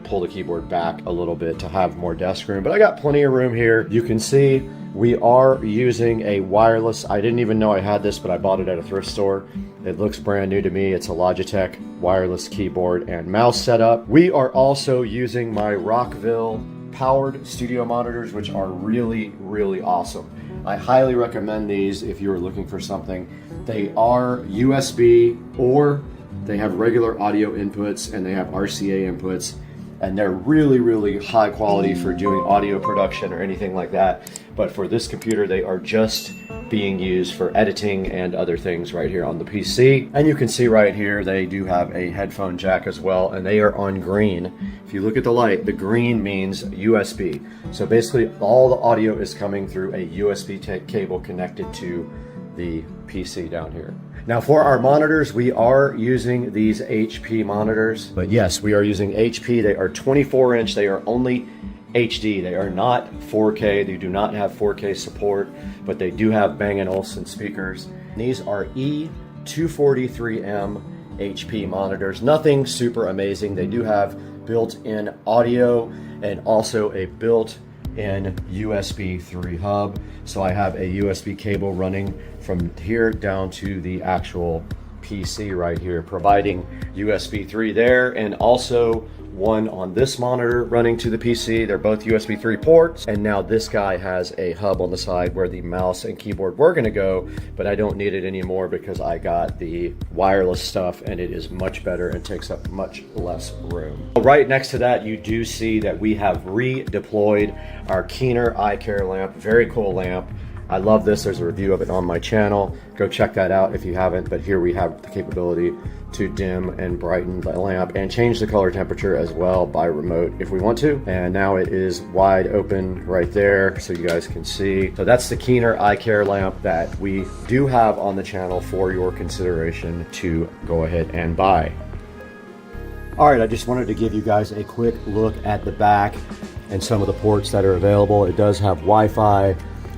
pull the keyboard back a little bit to have more desk room. But I got plenty of room here. You can see we are using a wireless. I didn't even know I had this, but I bought it at a thrift store. It looks brand new to me. It's a Logitech wireless keyboard and mouse setup. We are also using my Rockville powered studio monitors, which are really, really awesome. I highly recommend these if you're looking for something. They are USB, or they have regular audio inputs, and they have RCA inputs, and they're really, really high quality for doing audio production or anything like that. But for this computer, they are just being used for editing and other things right here on the PC. And you can see right here, they do have a headphone jack as well, and they are on green. If you look at the light, the green means USB. So basically all the audio is coming through a USB cable connected to the PC down here. Now for our monitors, we are using these HP monitors, but yes, we are using HP. They are 24 inch. They are only HD. They are not 4K. They do not have 4K support, but they do have Bang & Olufsen speakers. These are E243M HP monitors. Nothing super amazing. They do have built-in audio and also a built-in USB 3 hub. So I have a USB cable running from here down to the actual PC right here, providing USB 3 there, and also one on this monitor running to the PC. They're both USB 3 ports, and now this guy has a hub on the side where the mouse and keyboard were gonna go, but I don't need it anymore because I got the wireless stuff and it is much better and takes up much less room. Right next to that, you do see that we have redeployed our Keener eye care lamp. Very cool lamp. I love this. There's a review of it on my channel. Go check that out if you haven't, but here we have the capability to dim and brighten the lamp and change the color temperature as well by remote if we want to. And now it is wide open right there so you guys can see. So that's the Keener eye care lamp that we do have on the channel for your consideration to go ahead and buy. All right, I just wanted to give you guys a quick look at the back and some of the ports that are available. It does have Wi-Fi.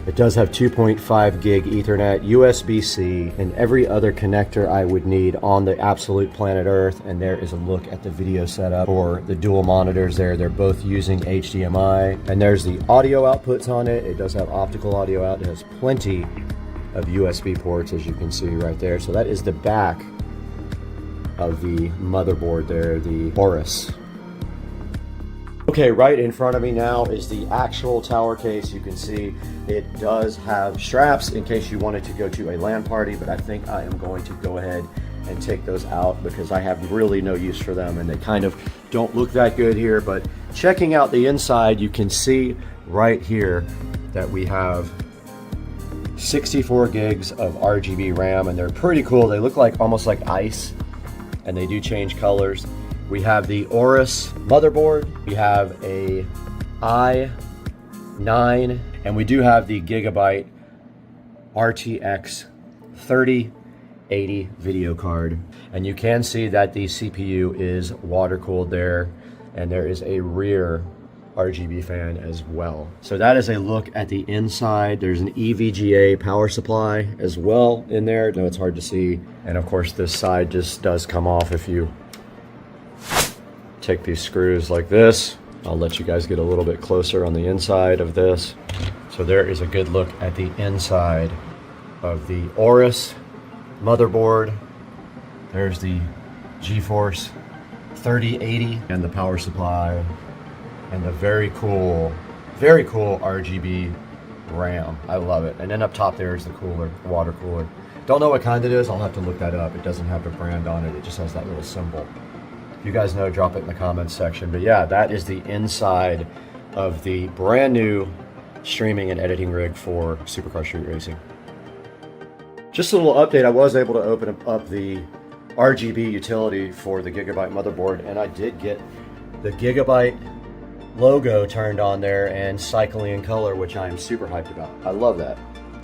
It does have 2.5 gig Ethernet, USB-C, and every other connector I would need on the absolute planet Earth. And there is a look at the video setup for the dual monitors there. They're both using HDMI. And there's the audio outputs on it. It does have optical audio out. It has plenty of USB ports, as you can see right there. So that is the back of the motherboard there, the Aorus. Okay, right in front of me now is the actual tower case. You can see it does have straps in case you wanted to go to a LAN party, but I think I am going to go ahead and take those out because I have really no use for them and they kind of don't look that good here. But checking out the inside, you can see right here that we have 64 gigs of RGB RAM, and they're pretty cool. They look like almost like ice, and they do change colors. We have the Aorus motherboard, we have a i9, and we do have the Gigabyte RTX 3080 video card. And you can see that the CPU is water cooled there, and there is a rear RGB fan as well. So that is a look at the inside. There's an EVGA power supply as well in there. No, it's hard to see. And of course this side just does come off if you take these screws like this. I'll let you guys get a little bit closer on the inside of this. So there is a good look at the inside of the Aorus motherboard. There's the GeForce 3080 and the power supply and the very cool RGB RAM. I love it. And then up top there is the cooler, the water cooler. Don't know what kind it is. I'll have to look that up. It doesn't have the brand on it. It just has that little symbol. If you guys know, drop it in the comments section. But yeah, that is the inside of the brand new streaming and editing rig for Supercar Street Racing. Just a little update. I was able to open up the RGB utility for the Gigabyte motherboard, and I did get the Gigabyte logo turned on there and cycling in color, which I am super hyped about. I love that.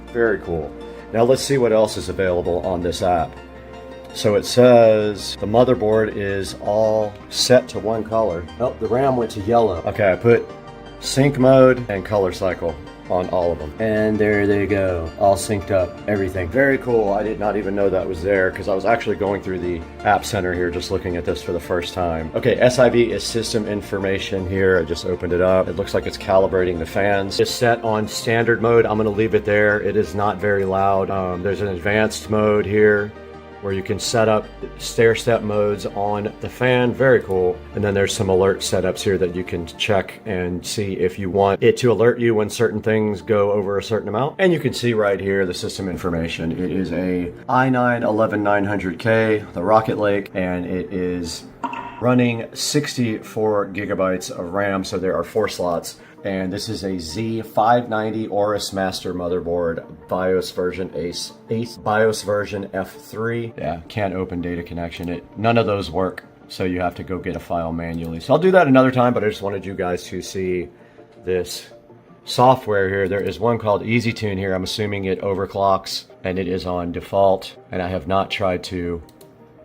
Very cool. Now let's see what else is available on this app. So it says the motherboard is all set to one color. Oh, the RAM went to yellow. Okay, I put sync mode and color cycle on all of them. And there they go, all synced up, everything. Very cool. I did not even know that was there because I was actually going through the App Center here just looking at this for the first time. Okay, SIB is system information here. I just opened it up. It looks like it's calibrating the fans. It's set on standard mode. I'm gonna leave it there. It is not very loud. There's an advanced mode here where you can set up stair-step modes on the fan. Very cool. And then there's some alert setups here that you can check and see if you want it to alert you when certain things go over a certain amount. And you can see right here the system information. It is a i9 11900K, the Rocket Lake, and it is running 64 gigabytes of RAM, so there are 4 slots. And this is a Z590 Aorus Master motherboard, BIOS version ACE BIOS version F3. Yeah, can't open data connection. None of those work, so you have to go get a file manually. So I'll do that another time, but I just wanted you guys to see this software here. There is one called EasyTune here. I'm assuming it overclocks, and it is on default. And I have not tried to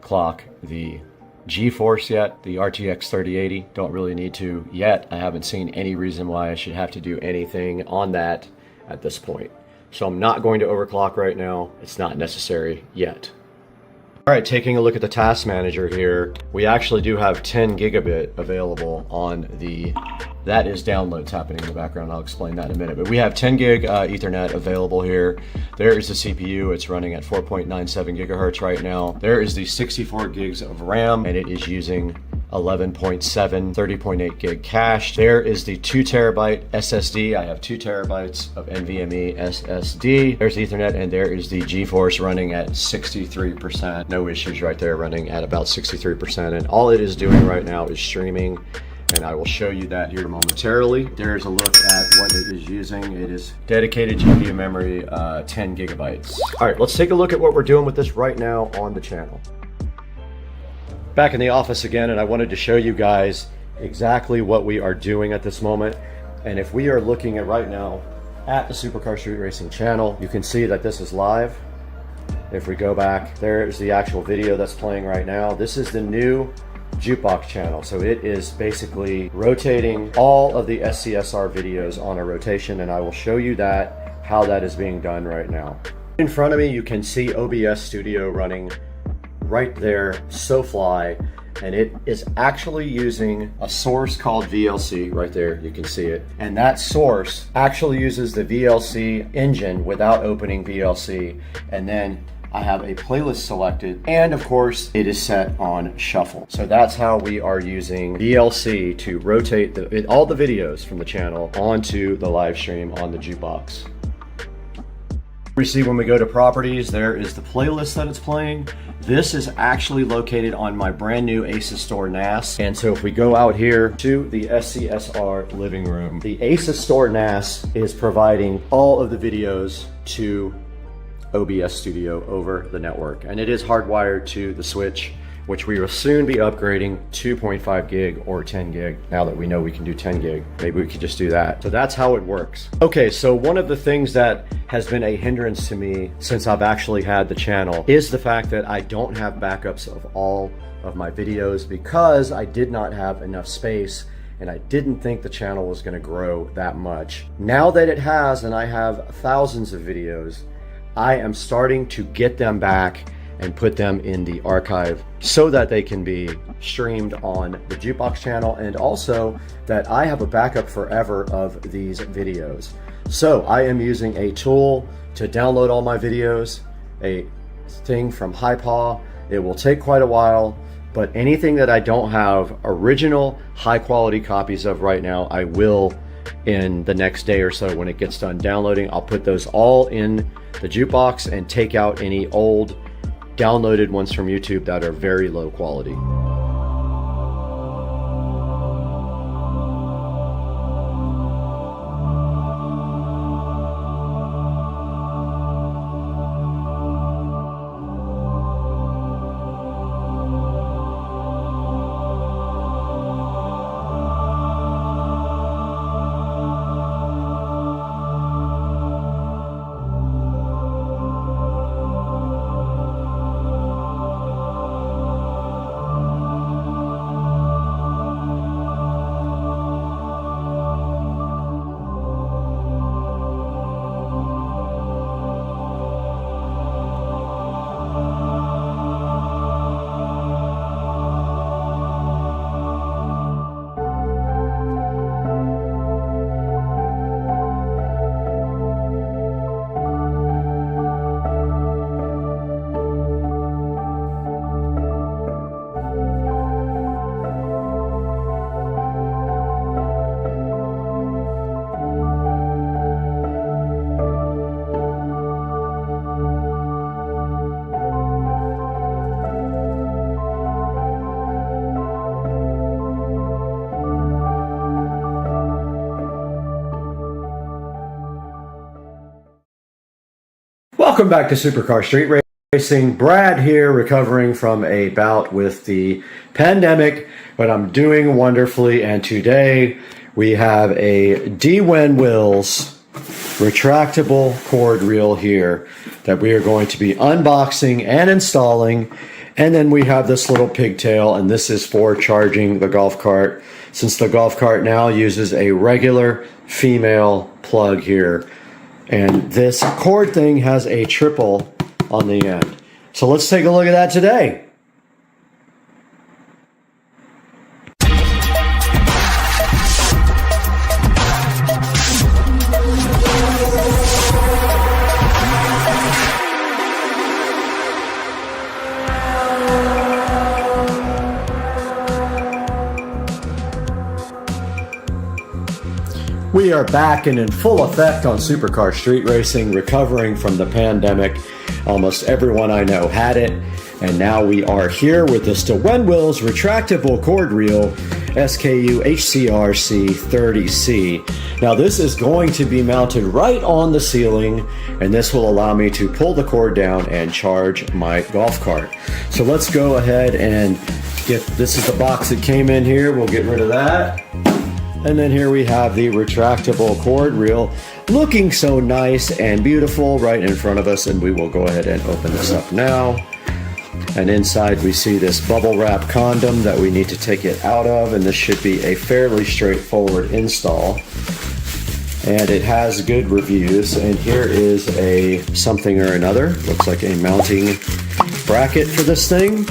clock the GeForce yet, the RTX 3080. Don't really need to yet. I haven't seen any reason why I should have to do anything on that at this point. So I'm not going to overclock right now. It's not necessary yet. All right, taking a look at the task manager here, we actually do have 10 gigabit available on the, that is downloads happening in the background. I'll explain that in a minute, but we have 10 gig Ethernet available here. There is the CPU. It's running at 4.97 gigahertz right now. There is the 64 gigs of RAM, and it is using 11.7, 30.8 gig cache. There is the 2 terabyte SSD. I have 2 terabytes of NVMe SSD. There's Ethernet, and there is the GeForce running at 63%. No issues right there, running at about 63%. And all it is doing right now is streaming, and I will show you that here momentarily. There's a look at what it is using. It is dedicated GPU memory, 10 gigabytes. All right, let's take a look at what we're doing with this right now on the channel. Back in the office again, and I wanted to show you guys exactly what we are doing at this moment. And if we are looking at right now at the Supercar Street Racing channel, you can see that this is live. If we go back, there's the actual video that's playing right now. This is the new Jukebox channel. So it is basically rotating all of the SCSR videos on a rotation, and I will show you that, how that is being done right now. In front of me, you can see OBS Studio running right there, SoFly, and it is actually using a source called VLC right there. You can see it, and that source actually uses the VLC engine without opening VLC. And then I have a playlist selected, and of course it is set on shuffle. So that's how we are using VLC to rotate all the videos from the channel onto the live stream on the Jukebox. We see when we go to properties, there is the playlist that it's playing. This is actually located on my brand new ASUS Store NAS. And so if we go out here to the SCSR living room, the ASUS Store NAS is providing all of the videos to OBS Studio over the network. And it is hardwired to the switch, which we will soon be upgrading 2.5 gig or 10 gig. Now that we know we can do 10 gig, maybe we could just do that. So that's how it works. Okay, so one of the things that has been a hindrance to me since I've actually had the channel is the fact that I don't have backups of all of my videos because I did not have enough space, and I didn't think the channel was gonna grow that much. Now that it has, and I have thousands of videos, I am starting to get them back and put them in the archive so that they can be streamed on the Jukebox channel, and also that I have a backup forever of these videos. So I am using a tool to download all my videos, a thing from HiPaw. It will take quite a while, but anything that I don't have original high quality copies of right now, I will in the next day or so when it gets done downloading. I'll put those all in the Jukebox and take out any old downloaded ones from YouTube that are very low quality. Welcome back to Supercar Street Racing. Brad here, recovering from a bout with the pandemic, but I'm doing wonderfully. And today we have a D-Wen Wills retractable cord reel here that we are going to be unboxing and installing. And then we have this little pigtail, and this is for charging the golf cart, since the golf cart now uses a regular female plug here. And this cord thing has a triple on the end. So let's take a look at that today. We are back and in full effect on supercar street racing, recovering from the pandemic. Almost everyone I know had it, and now we are here with the Stewendwills retractable cord reel SKU HCRC 30C. Now this is going to be mounted right on the ceiling, and this will allow me to pull the cord down and charge my golf cart. So let's go ahead and this is the box that came in here. We'll get rid of that. And then here we have the retractable cord reel, looking so nice and beautiful right in front of us, and we will go ahead and open this up now. And inside we see this bubble wrap condom that we need to take it out of, and this should be a fairly straightforward install. And it has good reviews, and here is a something or another. Looks like a mounting bracket for this thing.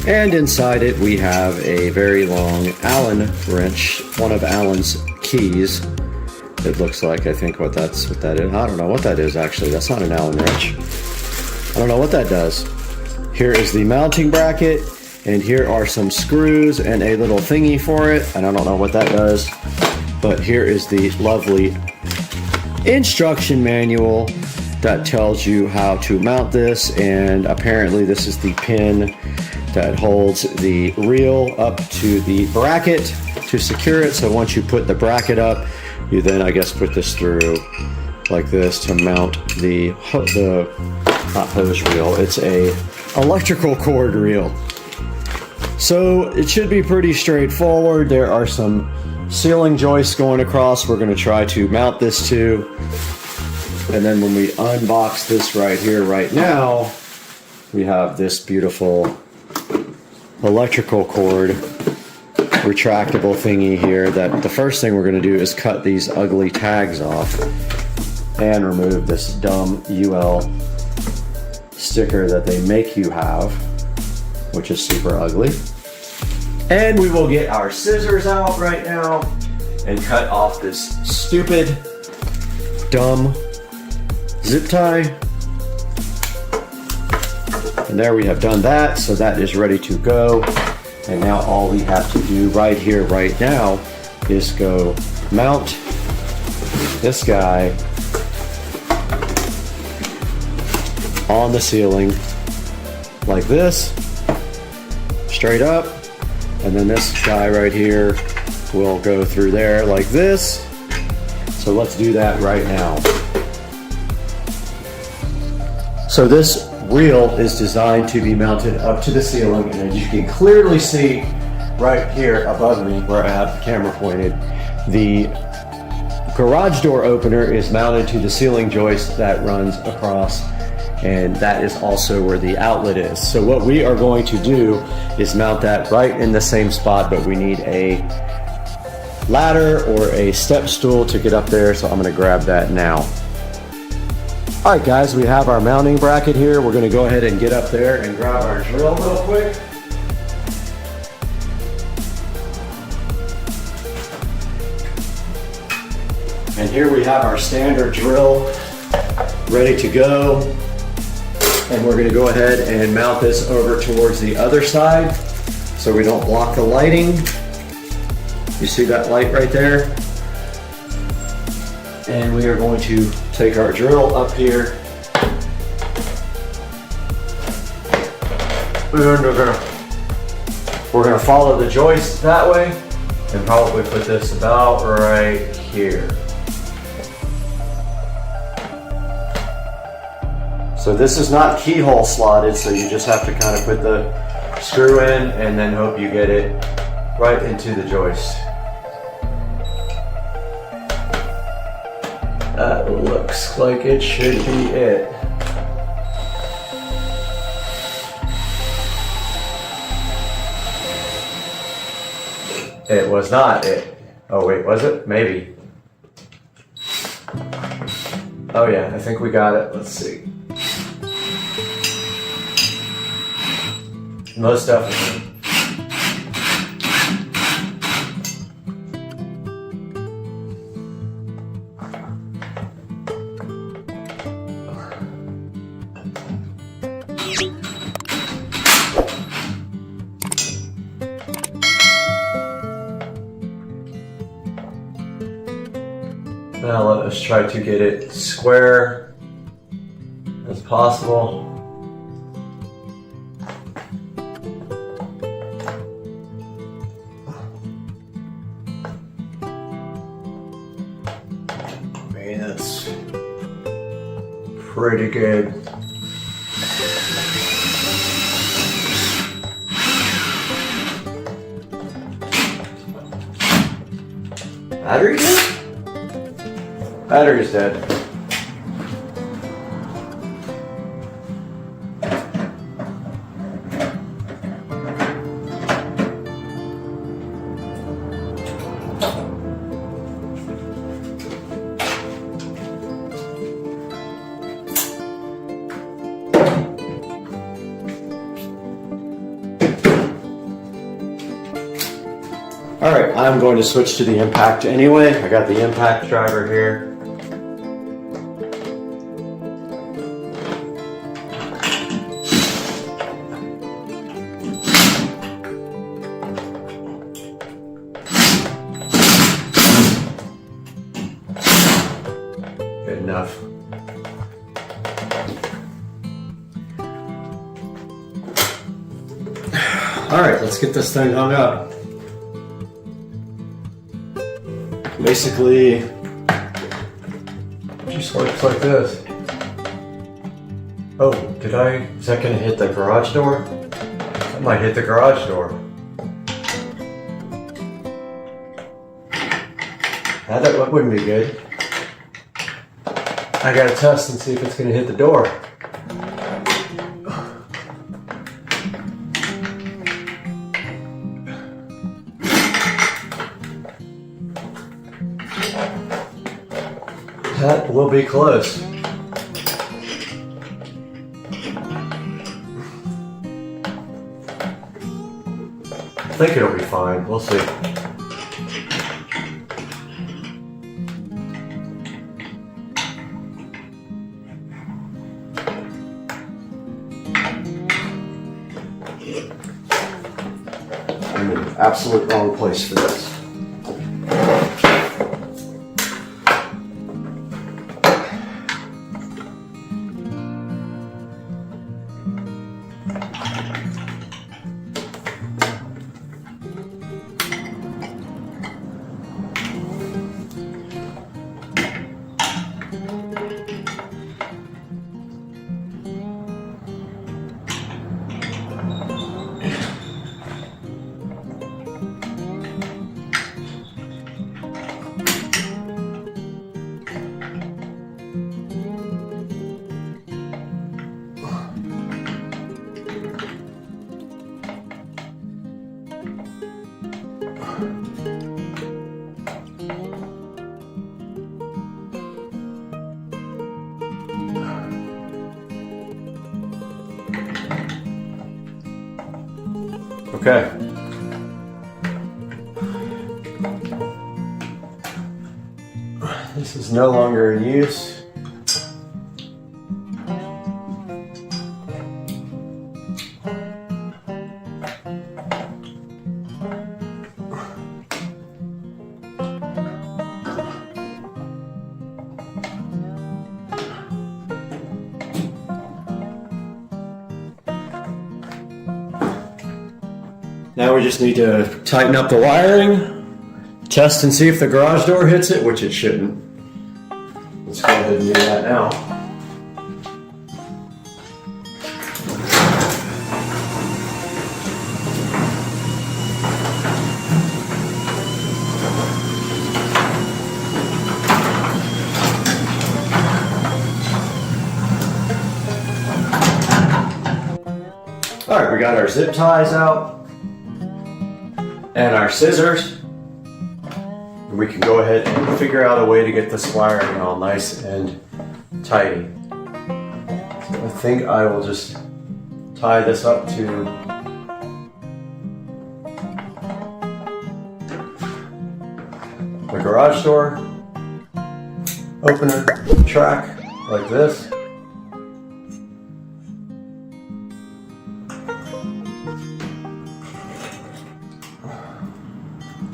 And inside it, we have a very long Allen wrench, one of Allen's keys. It looks like, I think what that is. I don't know what that is actually. That's not an Allen wrench. I don't know what that does. Here is the mounting bracket, and here are some screws and a little thingy for it. And I don't know what that does, but here is the lovely instruction manual that tells you how to mount this, and apparently this is the pin that holds the reel up to the bracket to secure it. So once you put the bracket up, you then, I guess, put this through like this to mount the not hose reel, it's a electrical cord reel. So it should be pretty straightforward. There are some ceiling joists going across. We're going to try to mount this to, and then when we unbox this right here right now, we have this beautiful electrical cord retractable thingy here. That the first thing we're going to do is cut these ugly tags off and remove this dumb UL sticker that they make you have, which is super ugly. And we will get our scissors out right now and cut off this stupid dumb zip tie. And there we have done that, so that is ready to go. And now all we have to do right here, right now, is go mount this guy on the ceiling like this, straight up. And then this guy right here will go through there like this. So let's do that right now. So this reel is designed to be mounted up to the ceiling, and as you can clearly see right here above me where I have the camera pointed, the garage door opener is mounted to the ceiling joist that runs across, and that is also where the outlet is. So what we are going to do is mount that right in the same spot, but we need a ladder or a step stool to get up there, so I'm going to grab that now. Alright guys, we have our mounting bracket here. We're going to go ahead and get up there and grab our drill real quick. And here we have our standard drill ready to go. And we're going to go ahead and mount this over towards the other side so we don't block the lighting. You see that light right there? And we are going to take our drill up here. And we're gonna follow the joist that way and probably put this about right here. So this is not keyhole slotted, so you just have to kind of put the screw in and then hope you get it right into the joist. That looks like it should be it. It was not it. Oh wait, was it? Maybe. Oh yeah, I think we got it. Let's see. Most definitely. Now let us try to get it square as possible. Man, that's pretty good. Battery dead? Battery's dead. Alright, I'm going to switch to the impact anyway. I got the impact driver here. Good enough. Alright, let's get this thing hung up. Basically, it just works like this. Oh, is that gonna hit the garage door? That might hit the garage door. That wouldn't be good. I gotta test and see if it's gonna hit the door. That will be close. I think it'll be fine. We'll see. I'm in the absolute wrong place for this. Okay. This is no longer in use. Now we just need to tighten up the wiring, test and see if the garage door hits it, which it shouldn't. Let's go ahead and do that now. All right, we got our zip ties out and our scissors. We can go ahead and figure out a way to get this wiring all nice and tidy. So I think I will just tie this up to the garage door opener track like this.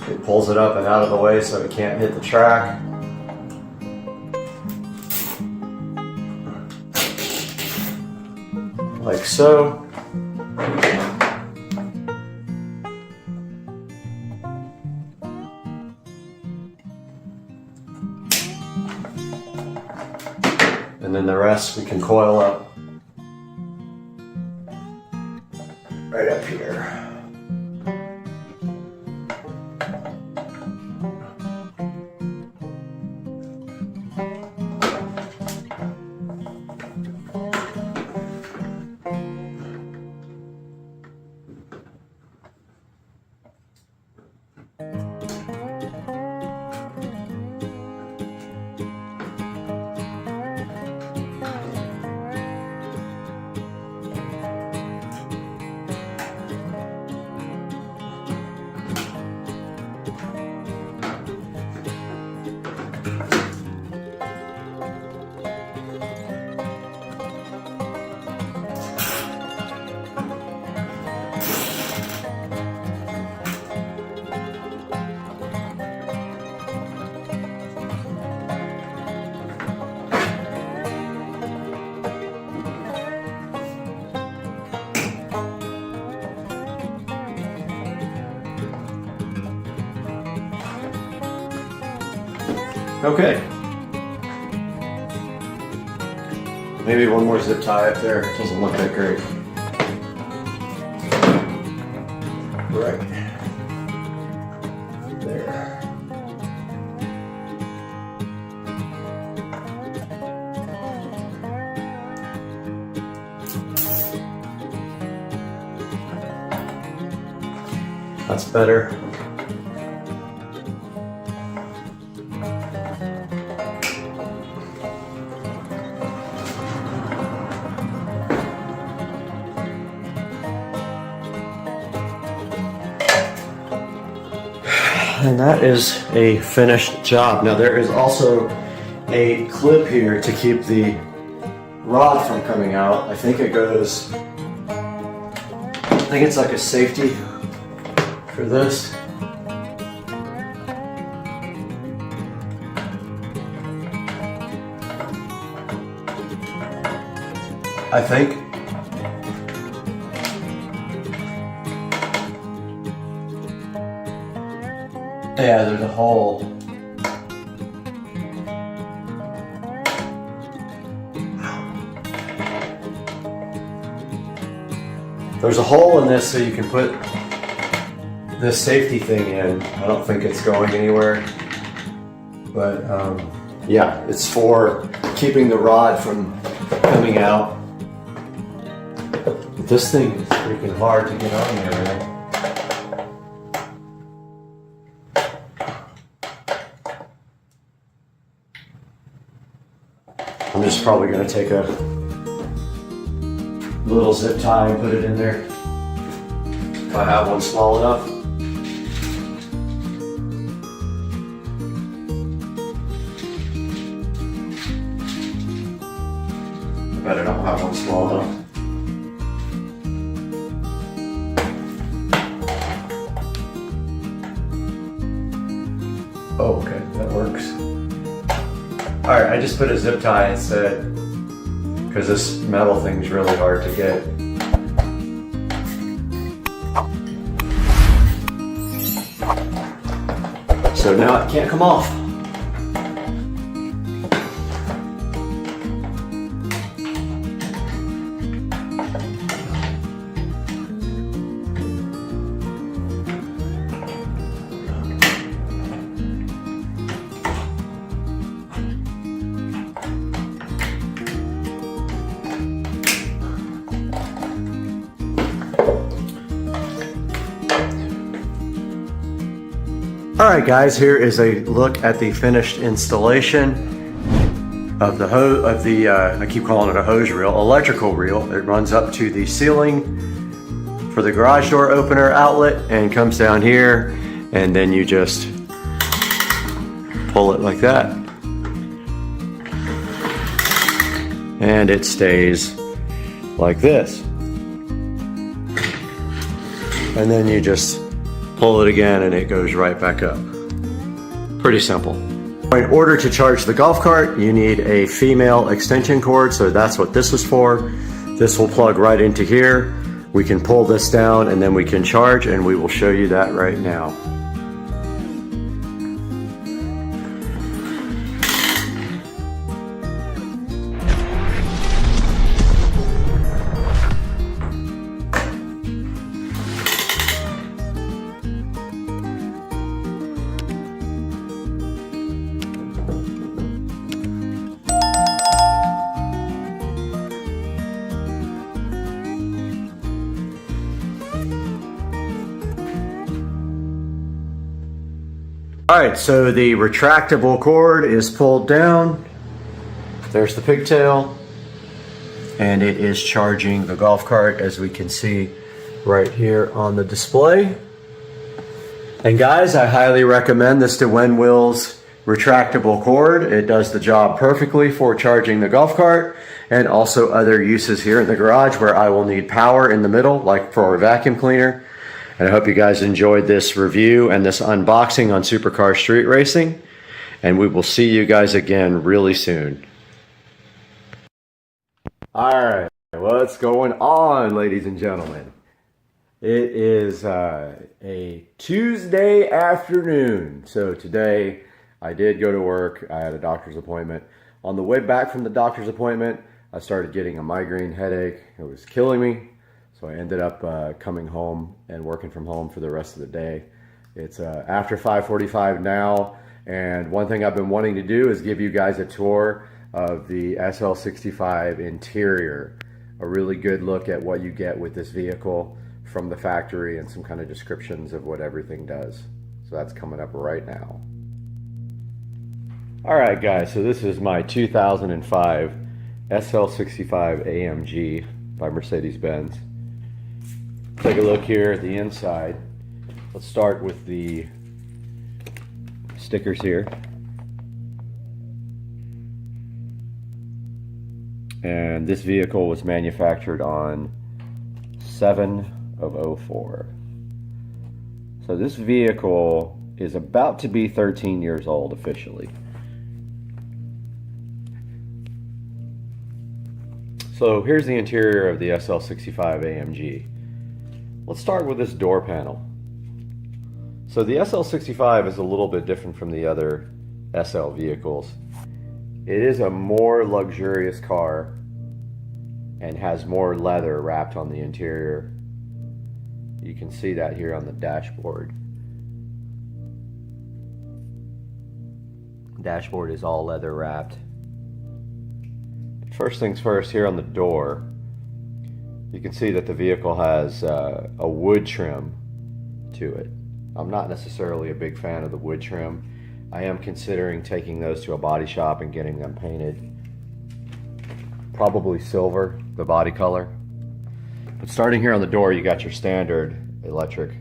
It pulls it up and out of the way so it can't hit the track. Like so. And then the rest we can coil up right up here. Okay. Maybe one more zip tie up there. It doesn't look that great. Right. There. That's better. And that is a finished job. Now there is also a clip here to keep the rod from coming out. I think it goes, I think it's like a safety for this. I think. Yeah, there's a hole. There's a hole in this so you can put this safety thing in. I don't think it's going anywhere. But yeah, it's for keeping the rod from coming out. But this thing is freaking hard to get on there, man. I'm just probably going to take a little zip tie and put it in there if I have one small enough. I bet I don't have one small enough. Oh, okay, that works. Alright, I just put a zip tie instead because this metal thing's really hard to get. So now it can't come off. Alright guys, here is a look at the finished installation of the I keep calling it a hose reel, electrical reel. It runs up to the ceiling for the garage door opener outlet and comes down here, and then you just pull it like that. And it stays like this. And then you just pull it again and it goes right back up. Pretty simple. In order to charge the golf cart, you need a female extension cord, so that's what this is for. This will plug right into here. We can pull this down and then we can charge, and we will show you that right now. Alright, so the retractable cord is pulled down. There's the pigtail. And it is charging the golf cart, as we can see right here on the display. And guys, I highly recommend this DeWinWill's retractable cord. It does the job perfectly for charging the golf cart and also other uses here in the garage where I will need power in the middle, like for a vacuum cleaner. And I hope you guys enjoyed this review and this unboxing on Supercar Street Racing. And we will see you guys again really soon. Alright, what's going on, ladies and gentlemen? It is a Tuesday afternoon. So today I did go to work. I had a doctor's appointment. On the way back from the doctor's appointment, I started getting a migraine headache. It was killing me. So I ended up coming home and working from home for the rest of the day. It's after 5:45 now, and one thing I've been wanting to do is give you guys a tour of the SL65 interior. A really good look at what you get with this vehicle from the factory and some kind of descriptions of what everything does. So that's coming up right now. Alright guys, so this is my 2005 SL65 AMG by Mercedes-Benz. Take a look here at the inside. Let's start with the stickers here. And this vehicle was manufactured on 7/04. So this vehicle is about to be 13 years old officially. So here's the interior of the SL65 AMG. Let's start with this door panel. So the SL65 is a little bit different from the other SL vehicles. It is a more luxurious car and has more leather wrapped on the interior. You can see that here on the dashboard. The dashboard is all leather wrapped. First things first, here on the door, you can see that the vehicle has a wood trim to it. I'm not necessarily a big fan of the wood trim. I am considering taking those to a body shop and getting them painted. Probably silver, the body color. But starting here on the door, you got your standard electric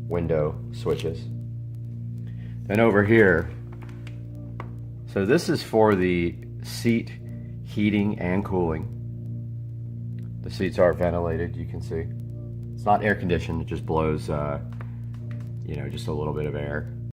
window switches. Then over here, so this is for the seat heating and cooling. The seats are ventilated, you can see. It's not air conditioned, it just blows, you know, just a little bit of air.